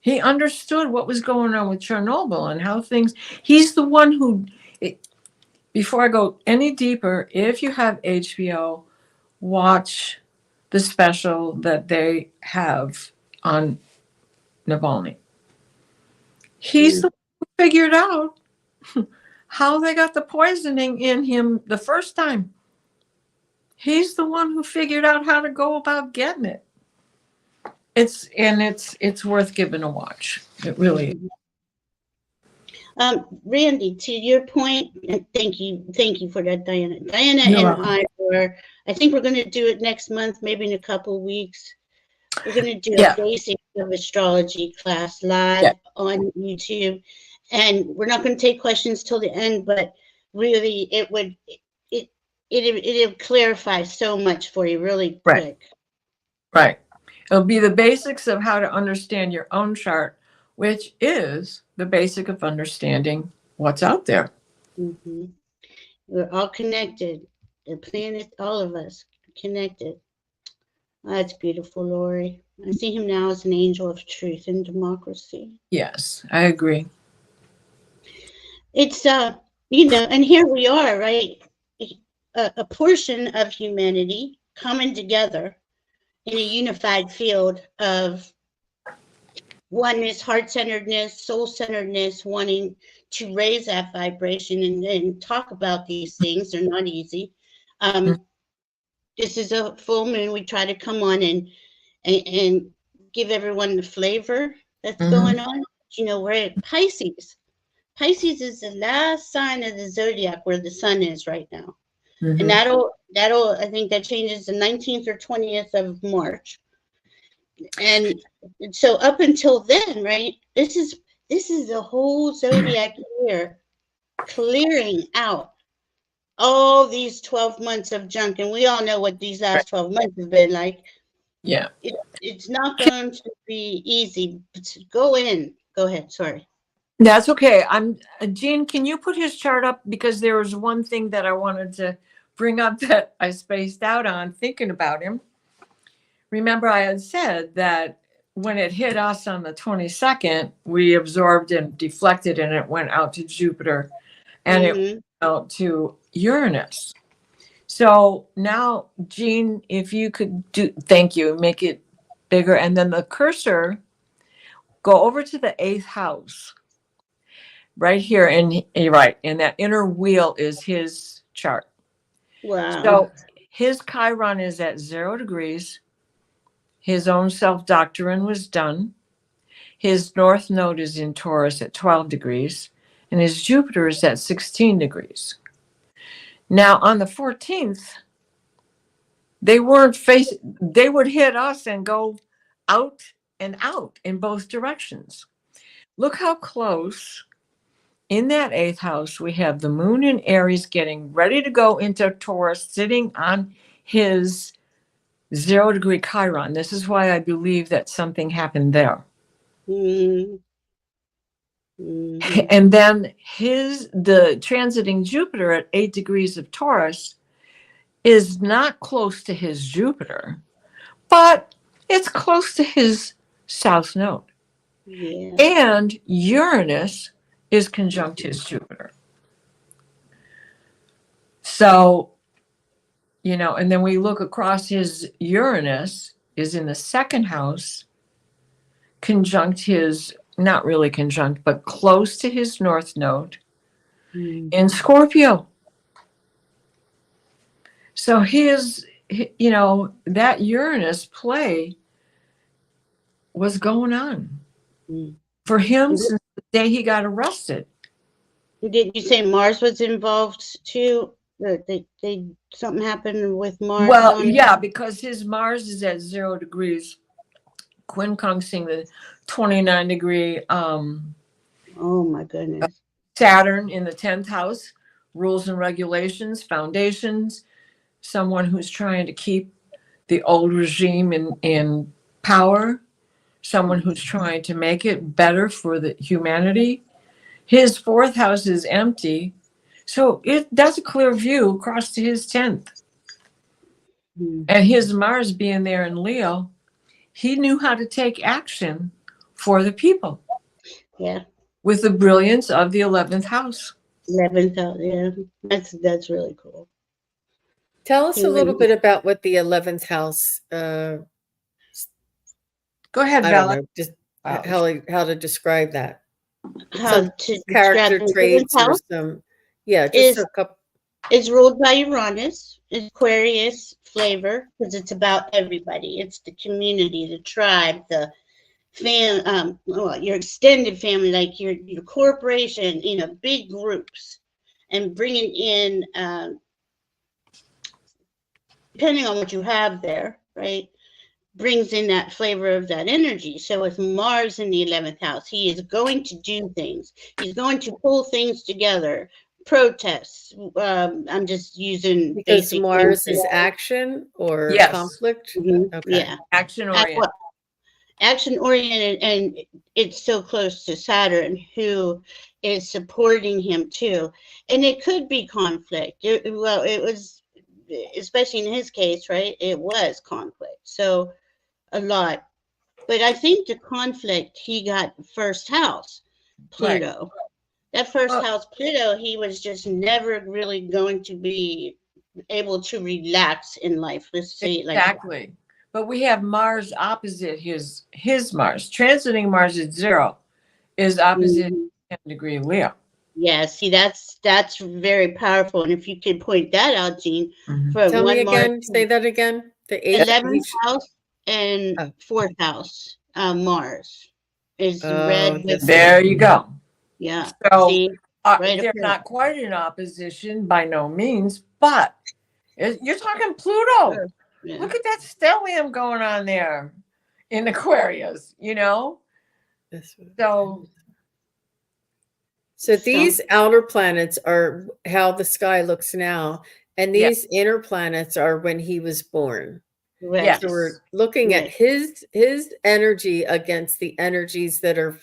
He understood what was going on with Chernobyl and how he's the one who, before I go any deeper, if you have HBO, watch the special that they have on Navalny. He's the one who figured out how they got the poisoning in him the first time. He's the one who figured out how to go about getting it. It's worth giving a watch. It really is. Randy, to your point, and thank you for that, Diana. Diana and I think we're going to do it next month, maybe in a couple of weeks. We're going to do a basic of astrology class live on YouTube, and we're not going to take questions till the end, but really it'll clarify so much for you really quick. Right. It'll be the basics of how to understand your own chart, which is the basic of understanding what's out there. We're all connected. The planet, all of us connected. Oh, that's beautiful, Lori. I see him now as an angel of truth and democracy. Yes, I agree. It's and here we are, right? A portion of humanity coming together in a unified field of oneness, heart-centeredness, soul-centeredness, wanting to raise that vibration and talk about these things. They're not easy. This is a full moon. We try to come on and give everyone the flavor that's going on. We're at Pisces. Pisces is the last sign of the zodiac where the sun is right now. And that'll I think that changes the 19th or 20th of March. And so up until then, right, this is the whole zodiac year clearing out all these 12 months of junk. And we all know what these last 12 months have been like. Yeah. It's not going to be easy. Go ahead. Sorry. That's okay. Jean, can you put his chart up? Because there was one thing that I wanted to bring up that I spaced out on thinking about him. Remember, I had said that when it hit us on the 22nd, we absorbed and deflected, and it went out to Jupiter, and it went out to Uranus. So now, Jean, if you could thank you, make it bigger, and then the cursor, go over to the 8th house. Right here, and that inner wheel is his chart. Wow. So his Chiron is at 0 degrees. His own self-doctrine was done. His north node is in Taurus at 12 degrees, and his Jupiter is at 16 degrees. Now, on the 14th, they would hit us and go out and out in both directions. Look how close. In that 8th house, we have the moon in Aries getting ready to go into Taurus, sitting on his 0 degree Chiron. This is why I believe that something happened there. And then the transiting Jupiter at 8 degrees of Taurus is not close to his Jupiter, but it's close to his south node. Yeah. And Uranus is conjunct his Jupiter. So, and then we look across, his Uranus is in the 2nd house, conjunct his not really conjunct, but close to his North Node Mm. in Scorpio. So that Uranus play was going on for him since the day he got arrested. Did you say Mars was involved too? Something happened with Mars? Well, yeah, because his Mars is at 0 degrees, quincunxing the 29-degree oh my goodness. Saturn in the 10th house, rules and regulations, foundations, someone who's trying to keep the old regime in power, someone who's trying to make it better for the humanity. His 4th house is empty, so that's a clear view across to his 10th. And his Mars being there in Leo, he knew how to take action for the people. Yeah. With the brilliance of the 11th house. 11th house, yeah. That's really cool. Tell us a little bit about what the 11th house. Go ahead, I Val. don't know, just how to describe that. How Some to character traits or some, just a couple. It's ruled by Uranus, Aquarius flavor, because it's about everybody. It's the community, the tribe, the your extended family, like your corporation, big groups, and bringing in, depending on what you have there, right, brings in that flavor of that energy. So with Mars in the 11th house, he is going to do things. He's going to pull things together, protests. I'm just using because Mars is action or conflict. Okay. Yeah, action oriented. Action oriented, and it's so close to Saturn, who is supporting him too. And it could be conflict. It was, especially in his case, right? It was conflict. So a lot. But I think the conflict, he got 1st house, Pluto. Right. That 1st house, Pluto, he was just never really going to be able to relax in life. Let's say it like that. Exactly. But we have Mars opposite his Mars. Transiting Mars at 0 is opposite 10-degree Leo. Yeah, see, that's very powerful. And if you could point that out, Jean, for Tell me again, say that again. The 11th house and 4th house, Mars is red. There you go. Yeah. So see, they're not quite in opposition by no means, but you're talking Pluto. Sure. Yeah. Look at that stellium going on there in Aquarius, So these outer planets are how the sky looks now, and these inner planets are when he was born. Right. Yes. So we're looking at his energy against the energies that are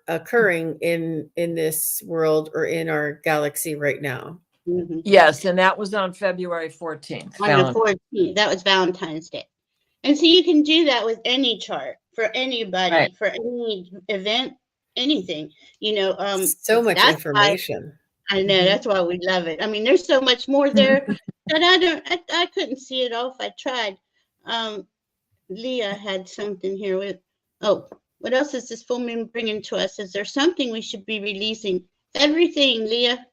occurring in this world or in our galaxy right now. Mm-hmm. Yes, and that was on February 14th. On the 14th, that was Valentine's Day. And so you can do that with any chart, for anybody, for any event, anything, so much information. I know, that's why we love it. I mean, there's so much more there that I couldn't see it all if I tried. Leah had something here with, what else is this full moon bringing to us? Is there something we should be releasing? Everything, Leah.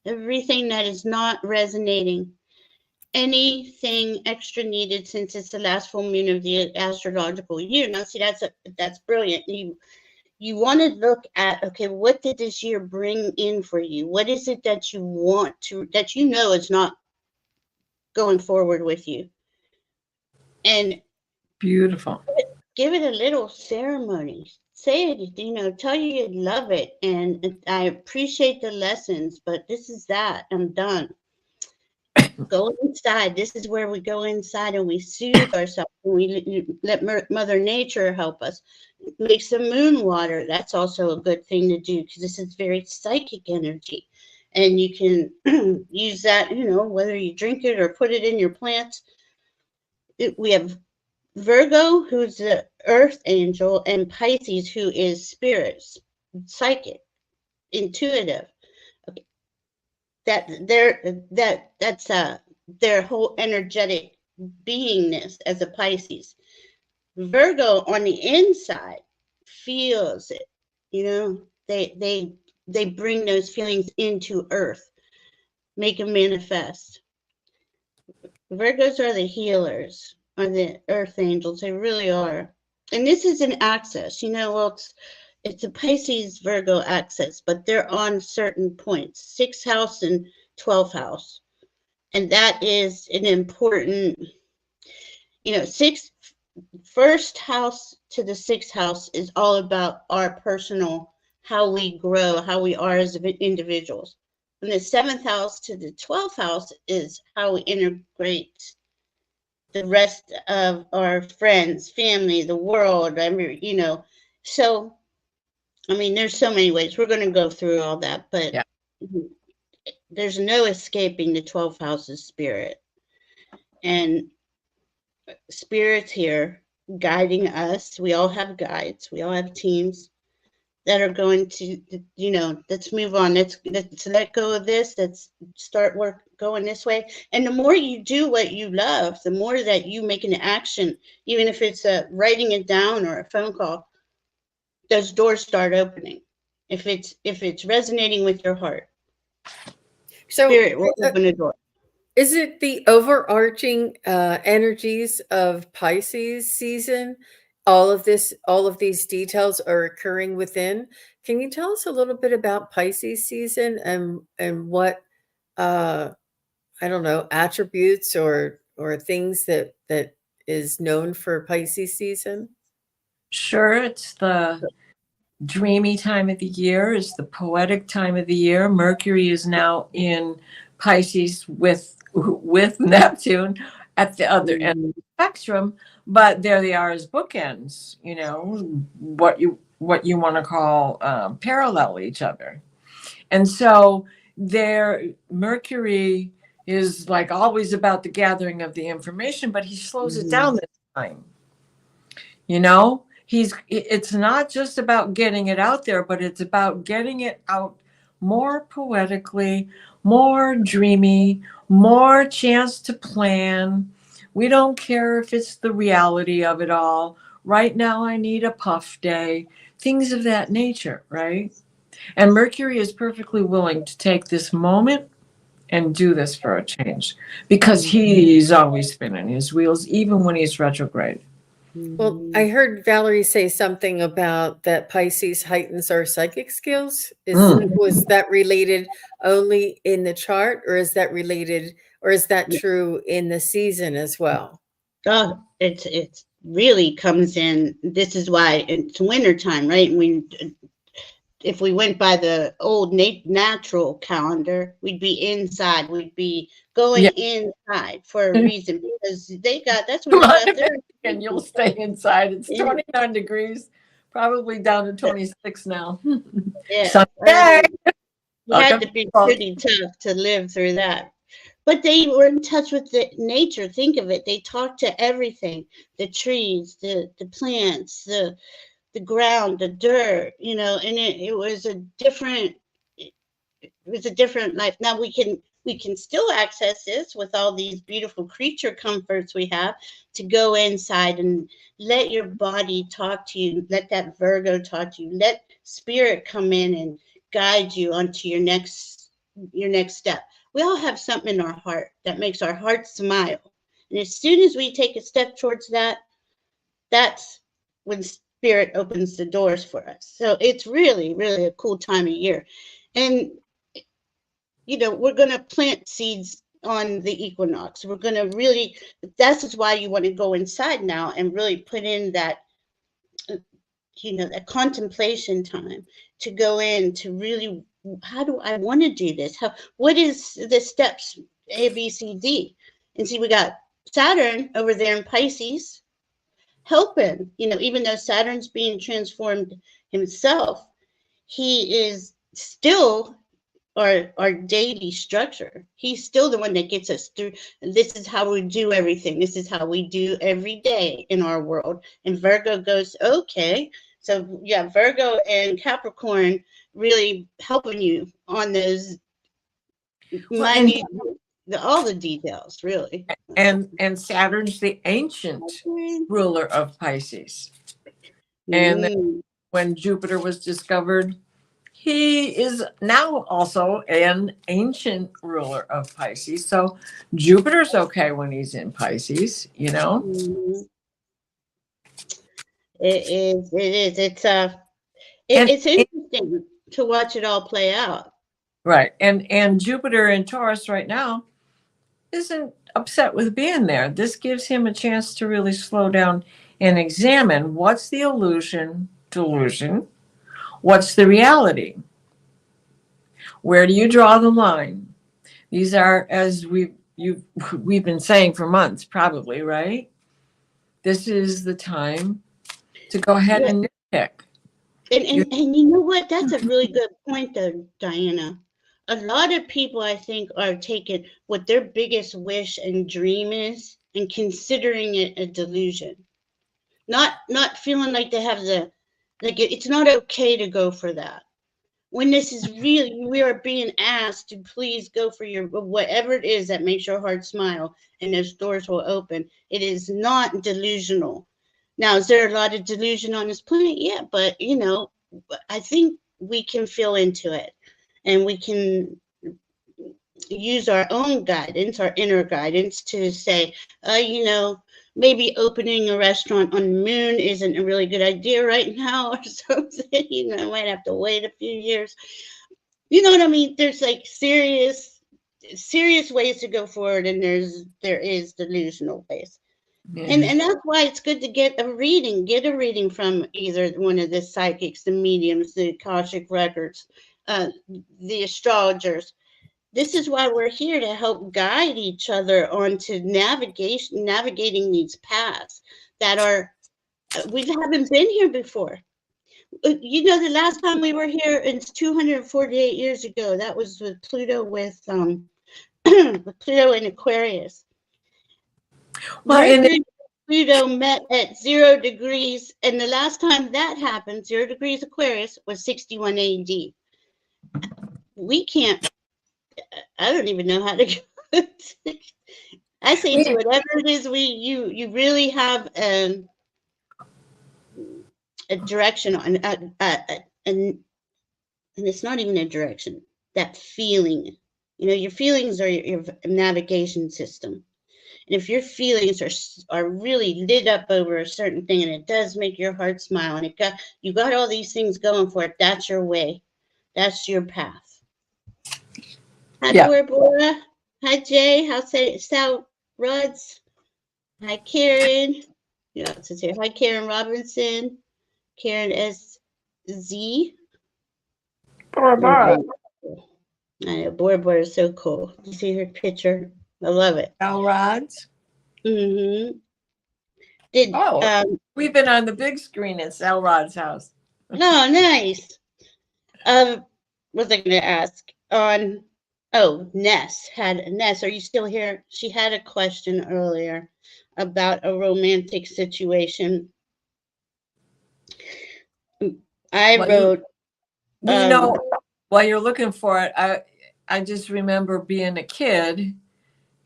Everything that is not resonating, anything extra needed, since it's the last full moon of the astrological year. Now, see, that's brilliant. You want to look at, okay, what did this year bring in for you? What is it that you want to, that is not going forward with you? And beautiful. Give it a little ceremony. Say it, tell you love it, and I appreciate the lessons, but this is that. I'm done. Go inside. This is where we go inside and we soothe ourselves. And we let Mother Nature help us. Make some moon water. That's also a good thing to do, because this is very psychic energy. And you can use that, whether you drink it or put it in your plants. We have Virgo, who's the earth angel, and Pisces, who is spirits, psychic, intuitive. Okay. That's their whole energetic beingness as a Pisces. Virgo on the inside feels it, you know, they bring those feelings into earth, make them manifest. Virgos are the healers, are the earth angels. They really are. And this is an axis, you know, well, it's a Pisces Virgo axis, but they're on certain points, 6th house and 12th house. And that is an important, you know, first house to the 6th house is all about our personal, how we grow, how we are as individuals. And the 7th house to the 12th house is how we integrate the rest of our friends, family, the world. I mean, you know, so, I mean, there's so many ways. We're going to go through all that, but Yeah. there's no escaping the 12th house's spirit. And spirit's here guiding us. We all have guides. We all have teams that are going to, you know, let's move on. Let's let go of this. Let's start going this way. And the more you do what you love, the more that you make an action, even if it's writing it down or a phone call, those doors start opening. If it's resonating with your heart, So, spirit will open a door. is it the overarching energies of Pisces season? All of these details are occurring within. Can you tell us a little bit about Pisces season and what I don't know, attributes or things that is known for Pisces season? Sure, it's the dreamy time of the year, it's the poetic time of the year. Mercury is now in Pisces with Neptune at the other end of the spectrum, but there they are as bookends, you know, what you want to call parallel each other. And so Mercury is like always about the gathering of the information, but he slows it down this time. You know, it's not just about getting it out there, but it's about getting it out more poetically, more dreamy, more chance to plan. We don't care if it's the reality of it all. Right now, I need a puff day, things of that nature, right? And Mercury is perfectly willing to take this moment and do this for a change because he's always spinning his wheels, even when he's retrograde. Well, I heard Valerie say something about that Pisces heightens our psychic skills. Was that related only in the chart, or is that related, or is that true in the season as well? Oh, it's really comes in. This is why it's wintertime, right? If we went by the old natural calendar, we'd be inside. We'd be going inside for a reason because that's what they got there. And you'll stay inside. It's 29 degrees, probably down to 26 now. Yeah. Someday. You had to be pretty tough to live through that. But they were in touch with the nature. Think of it. They talked to everything, the trees, the plants, the ground, the dirt, you know, and it was a different life. Now we can still access this with all these beautiful creature comforts we have to go inside and let your body talk to you, let that Virgo talk to you, let spirit come in and guide you onto your next step. We all have something in our heart that makes our heart smile. And as soon as we take a step towards that, that's when spirit opens the doors for us. So it's really, really a cool time of year. And, you know, we're going to plant seeds on the equinox. We're going to really, that's why you want to go inside now and really put in that, you know, that contemplation time to go in to really, how do I want to do this? What is the steps A, B, C, D? And see, we got Saturn over there in Pisces helping, you know, even though Saturn's being transformed himself, he is still our daily structure. He's still the one that gets us through. This is how we do everything. This is how we do every day in our world. And Virgo goes, okay. So yeah, Virgo and Capricorn really helping you on those minute, all the details, really. And Saturn's the ancient ruler of Pisces. And when Jupiter was discovered. He is now also an ancient ruler of Pisces. So Jupiter's okay when he's in Pisces, you know? Mhm. It is. It is. And It's interesting to watch it all play out. right. And Jupiter in Taurus right now isn't upset with being there. This gives him a chance to really slow down and examine what's the delusion, what's the reality? Where do you draw the line? These are, as we've been saying for months, probably, right? This is the time to go ahead and nitpick. And you know what? That's a really good point, though, Diana. A lot of people, I think, are taking what their biggest wish and dream is and considering it a delusion. Not feeling like they have it's not okay to go for that. When this is really, we are being asked to please go for your whatever it is that makes your heart smile and those doors will open. It is not delusional. Now, is there a lot of delusion on this planet? Yeah, but you know, I think we can feel into it and we can use our own guidance, our inner guidance to say, you know, maybe opening a restaurant on the moon isn't a really good idea right now or something. You know, I might have to wait a few years. You know what I mean? There's like serious ways to go forward, and there is delusional ways. And that's why it's good to get a reading from either one of the psychics, the mediums, the Akashic records, the astrologers. This is why we're here to help guide each other onto navigating these paths that are we haven't been here before. You know, the last time we were here, it's 248 years ago. That was with Pluto with Pluto in Aquarius. Well, Mercury and Pluto met at 0 degrees, and the last time that happened, 0 degrees Aquarius, was 61 AD. We can't. I don't even know how to go. I say to whatever it is you really have a direction on, and it's not even a direction. That feeling, you know, your feelings are your navigation system. And if your feelings are really lit up over a certain thing, and it does make your heart smile, and you got all these things going for it, that's your way. That's your path. Hi, Bora. Hi, Jay. How's Sal Ruds? Hi, Karen. You know, it here. Hi, Karen Robinson. Karen S.Z. Bora. I know, Bora is so cool. You see her picture? I love it. Al Rods. Mm-hmm. We've been on the big screen at Sal Rod's house. Oh, nice. What was I going to ask? Ness, are you still here? She had a question earlier about a romantic situation. I wrote. You know, while you're looking for it, I just remember being a kid,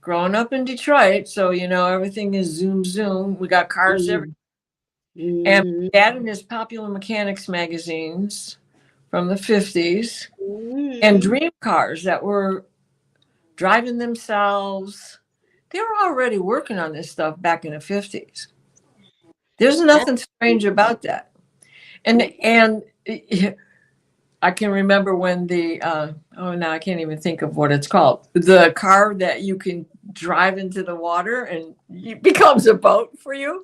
growing up in Detroit. So, you know, everything is zoom. We got cars everywhere. And Dad and his Popular Mechanics magazines from the 50s and dream cars that were driving themselves. They were already working on this stuff back in the 50s. There's nothing strange about that. And I can remember when now I can't even think of what it's called. The car that you can drive into the water and it becomes a boat for you.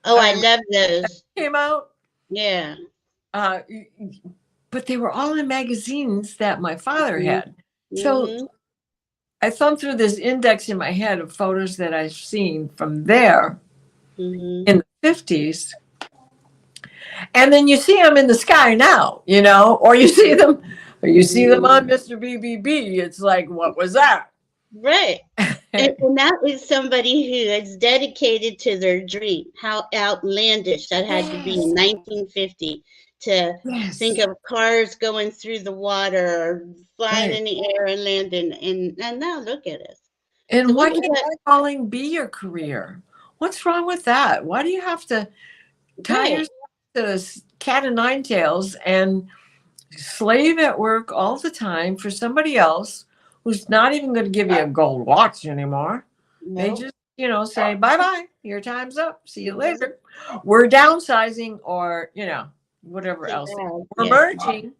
Oh, I love those. Came out. Yeah. But they were all in magazines that my father had. So I thumbed through this index in my head of photos that I've seen from there in the 50s. And then you see them in the sky now, you know, or you see them on Mr. BBB. It's like, what was that? Right. and that is somebody who is dedicated to their dream. How outlandish that had to be in 1950 to think of cars going through the water or flying in the air and landing. And now look at us. And so why can't calling be your career? What's wrong with that? Why do you have to tie yourself to this cat o' nine tails and slave at work all the time for somebody else who's not even going to give you a gold watch anymore. They Nope. just, say, bye-bye, your time's up. See you later. We're downsizing or, whatever else. We're merging.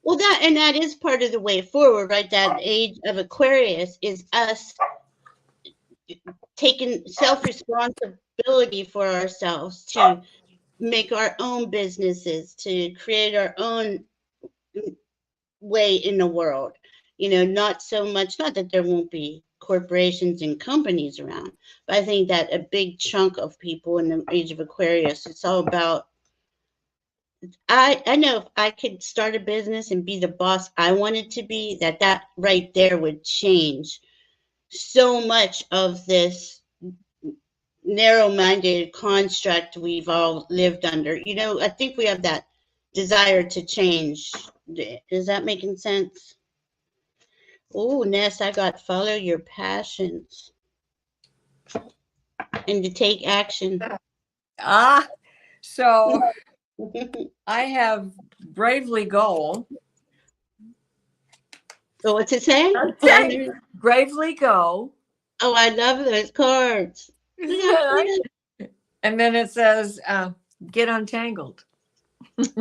Well, that is part of the way forward, right? That age of Aquarius is us taking self-responsibility for ourselves to make our own businesses, to create our own way in the world. Not so much, not that there won't be corporations and companies around, but I think that a big chunk of people in the age of Aquarius, it's all about, I know if I could start a business and be the boss I wanted to be, that right there would change so much of this narrow-minded construct we've all lived under. I think we have that desire to change. Is that making sense? Oh, Ness, I got follow your passions and to take action. So I have Bravely Go. So what's it say? Bravely Go. Oh, I love those cards. And then it says, get untangled.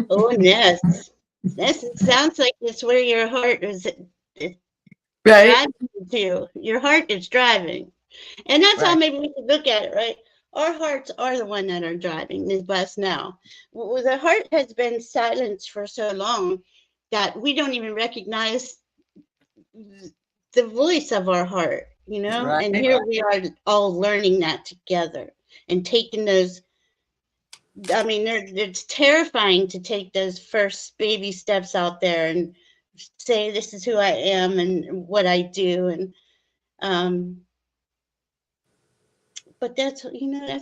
Oh, Ness. Ness, it sounds like it's where your heart is Right. driving to. Your heart is driving. And that's how maybe we could look at it, right? Our hearts are the one that are driving this bus now. Well, the heart has been silenced for so long that we don't even recognize the voice of our heart, Right. And here we are all learning that together and taking those. I mean, it's terrifying to take those first baby steps out there and say, this is who I am and what I do. And, but that's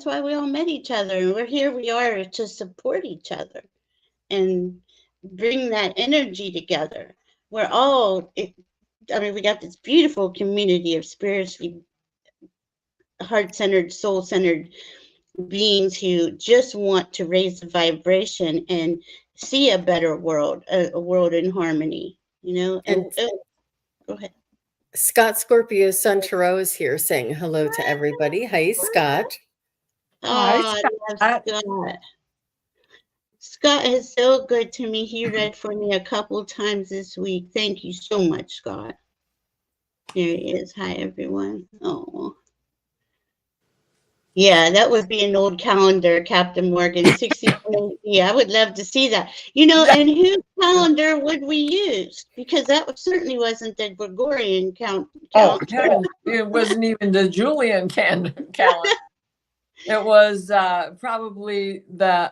why we all met each other, and we are to support each other and bring that energy together. We got this beautiful community of spiritually heart-centered, soul-centered beings who just want to raise the vibration and see a better world, a world in harmony, and go ahead. Scott Scorpio Sun Tarot is here saying hello to everybody. Hi, Scott. Hi, Scott. Scott is so good to me. He read for me a couple times this week. Thank you so much, Scott. There he is. Hi, everyone. Oh. Yeah, that would be an old calendar, Captain Morgan. 60. Yeah, I would love to see that. And whose calendar would we use? Because that certainly wasn't the Gregorian calendar. It wasn't even the Julian calendar. It was probably the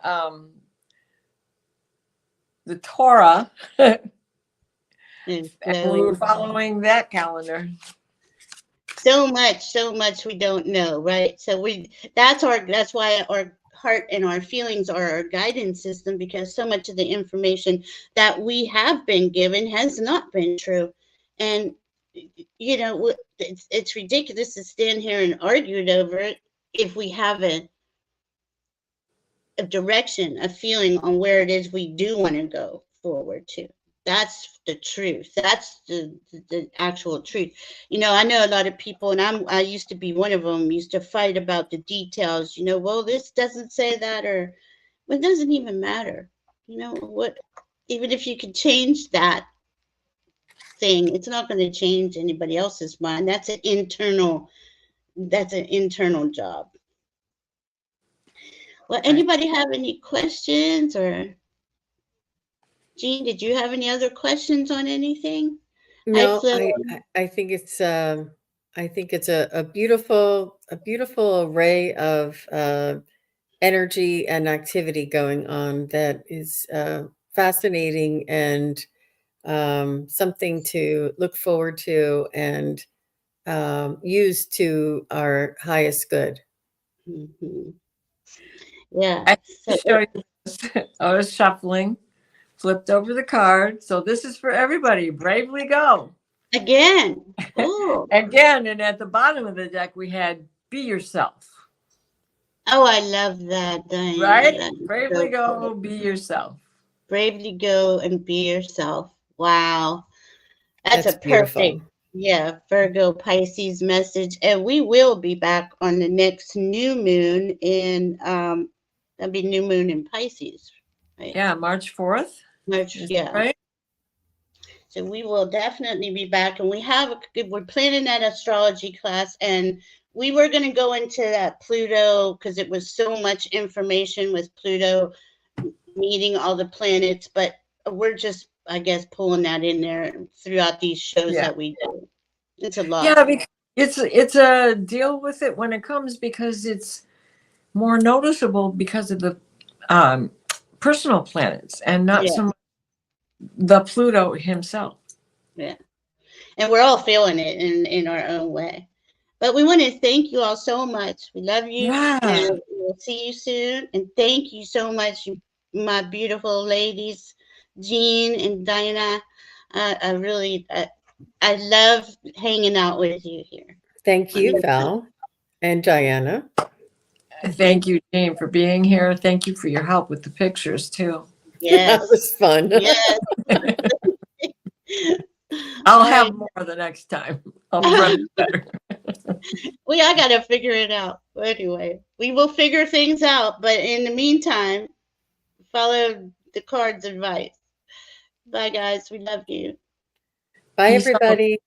Torah. And we were following that calendar. So much we don't know, right? So that's why our heart and our feelings are our guidance system, because so much of the information that we have been given has not been true. And it's ridiculous to stand here and argue it over it if we have a direction, a feeling on where it is we do want to go forward to. That's the truth. That's the actual truth. I know a lot of people, and I used to be one of them, used to fight about the details. Well, this doesn't say that, or it doesn't even matter. What? Even if you could change that thing, it's not going to change anybody else's mind. That's an internal job. Well, anybody have any questions, or Jean, did you have any other questions on anything? No, I think it's a beautiful array of energy and activity going on that is fascinating and something to look forward to and use to our highest good. Mm-hmm. Yeah. I was shuffling, flipped over the card. So this is for everybody. Bravely Go. Again. Oh. Again. And at the bottom of the deck, we had Be Yourself. Oh, I love that, Diana. Right? That is Bravely so go, cool. be yourself. Bravely go and be yourself. Wow. That's That's a perfect, beautiful. yeah, Virgo Pisces message. And we will be back on the next new moon in, that'll be new moon in Pisces, right? Yeah, March 4th. March, Is that yeah. right? So we will definitely be back, and we're planning that astrology class, and we were going to go into that Pluto because it was so much information with Pluto meeting all the planets, but we're just, I guess, pulling that in there throughout these shows Yeah. that we do. It's a lot. Yeah, because it's a deal with it when it comes because it's more noticeable because of the personal planets and not Yeah, so much the Pluto himself. yeah. And we're all feeling it in our own way. But we want to thank you all so much. We love you, Yeah. and we'll see you soon. And thank you so much, my beautiful ladies, Jean and Diana. I really, I love hanging out with you here. Thank I you, mean, Val and Diana. Thank you, Jane, for being here. Thank you for your help with the pictures too. That yes, was fun. yes. I'll All have right. more the next time. I'll prep it better. I got to figure it out. Anyway, we will figure things out. But in the meantime, follow the card's advice. Bye, guys. We love you. Bye, Peace out. everybody.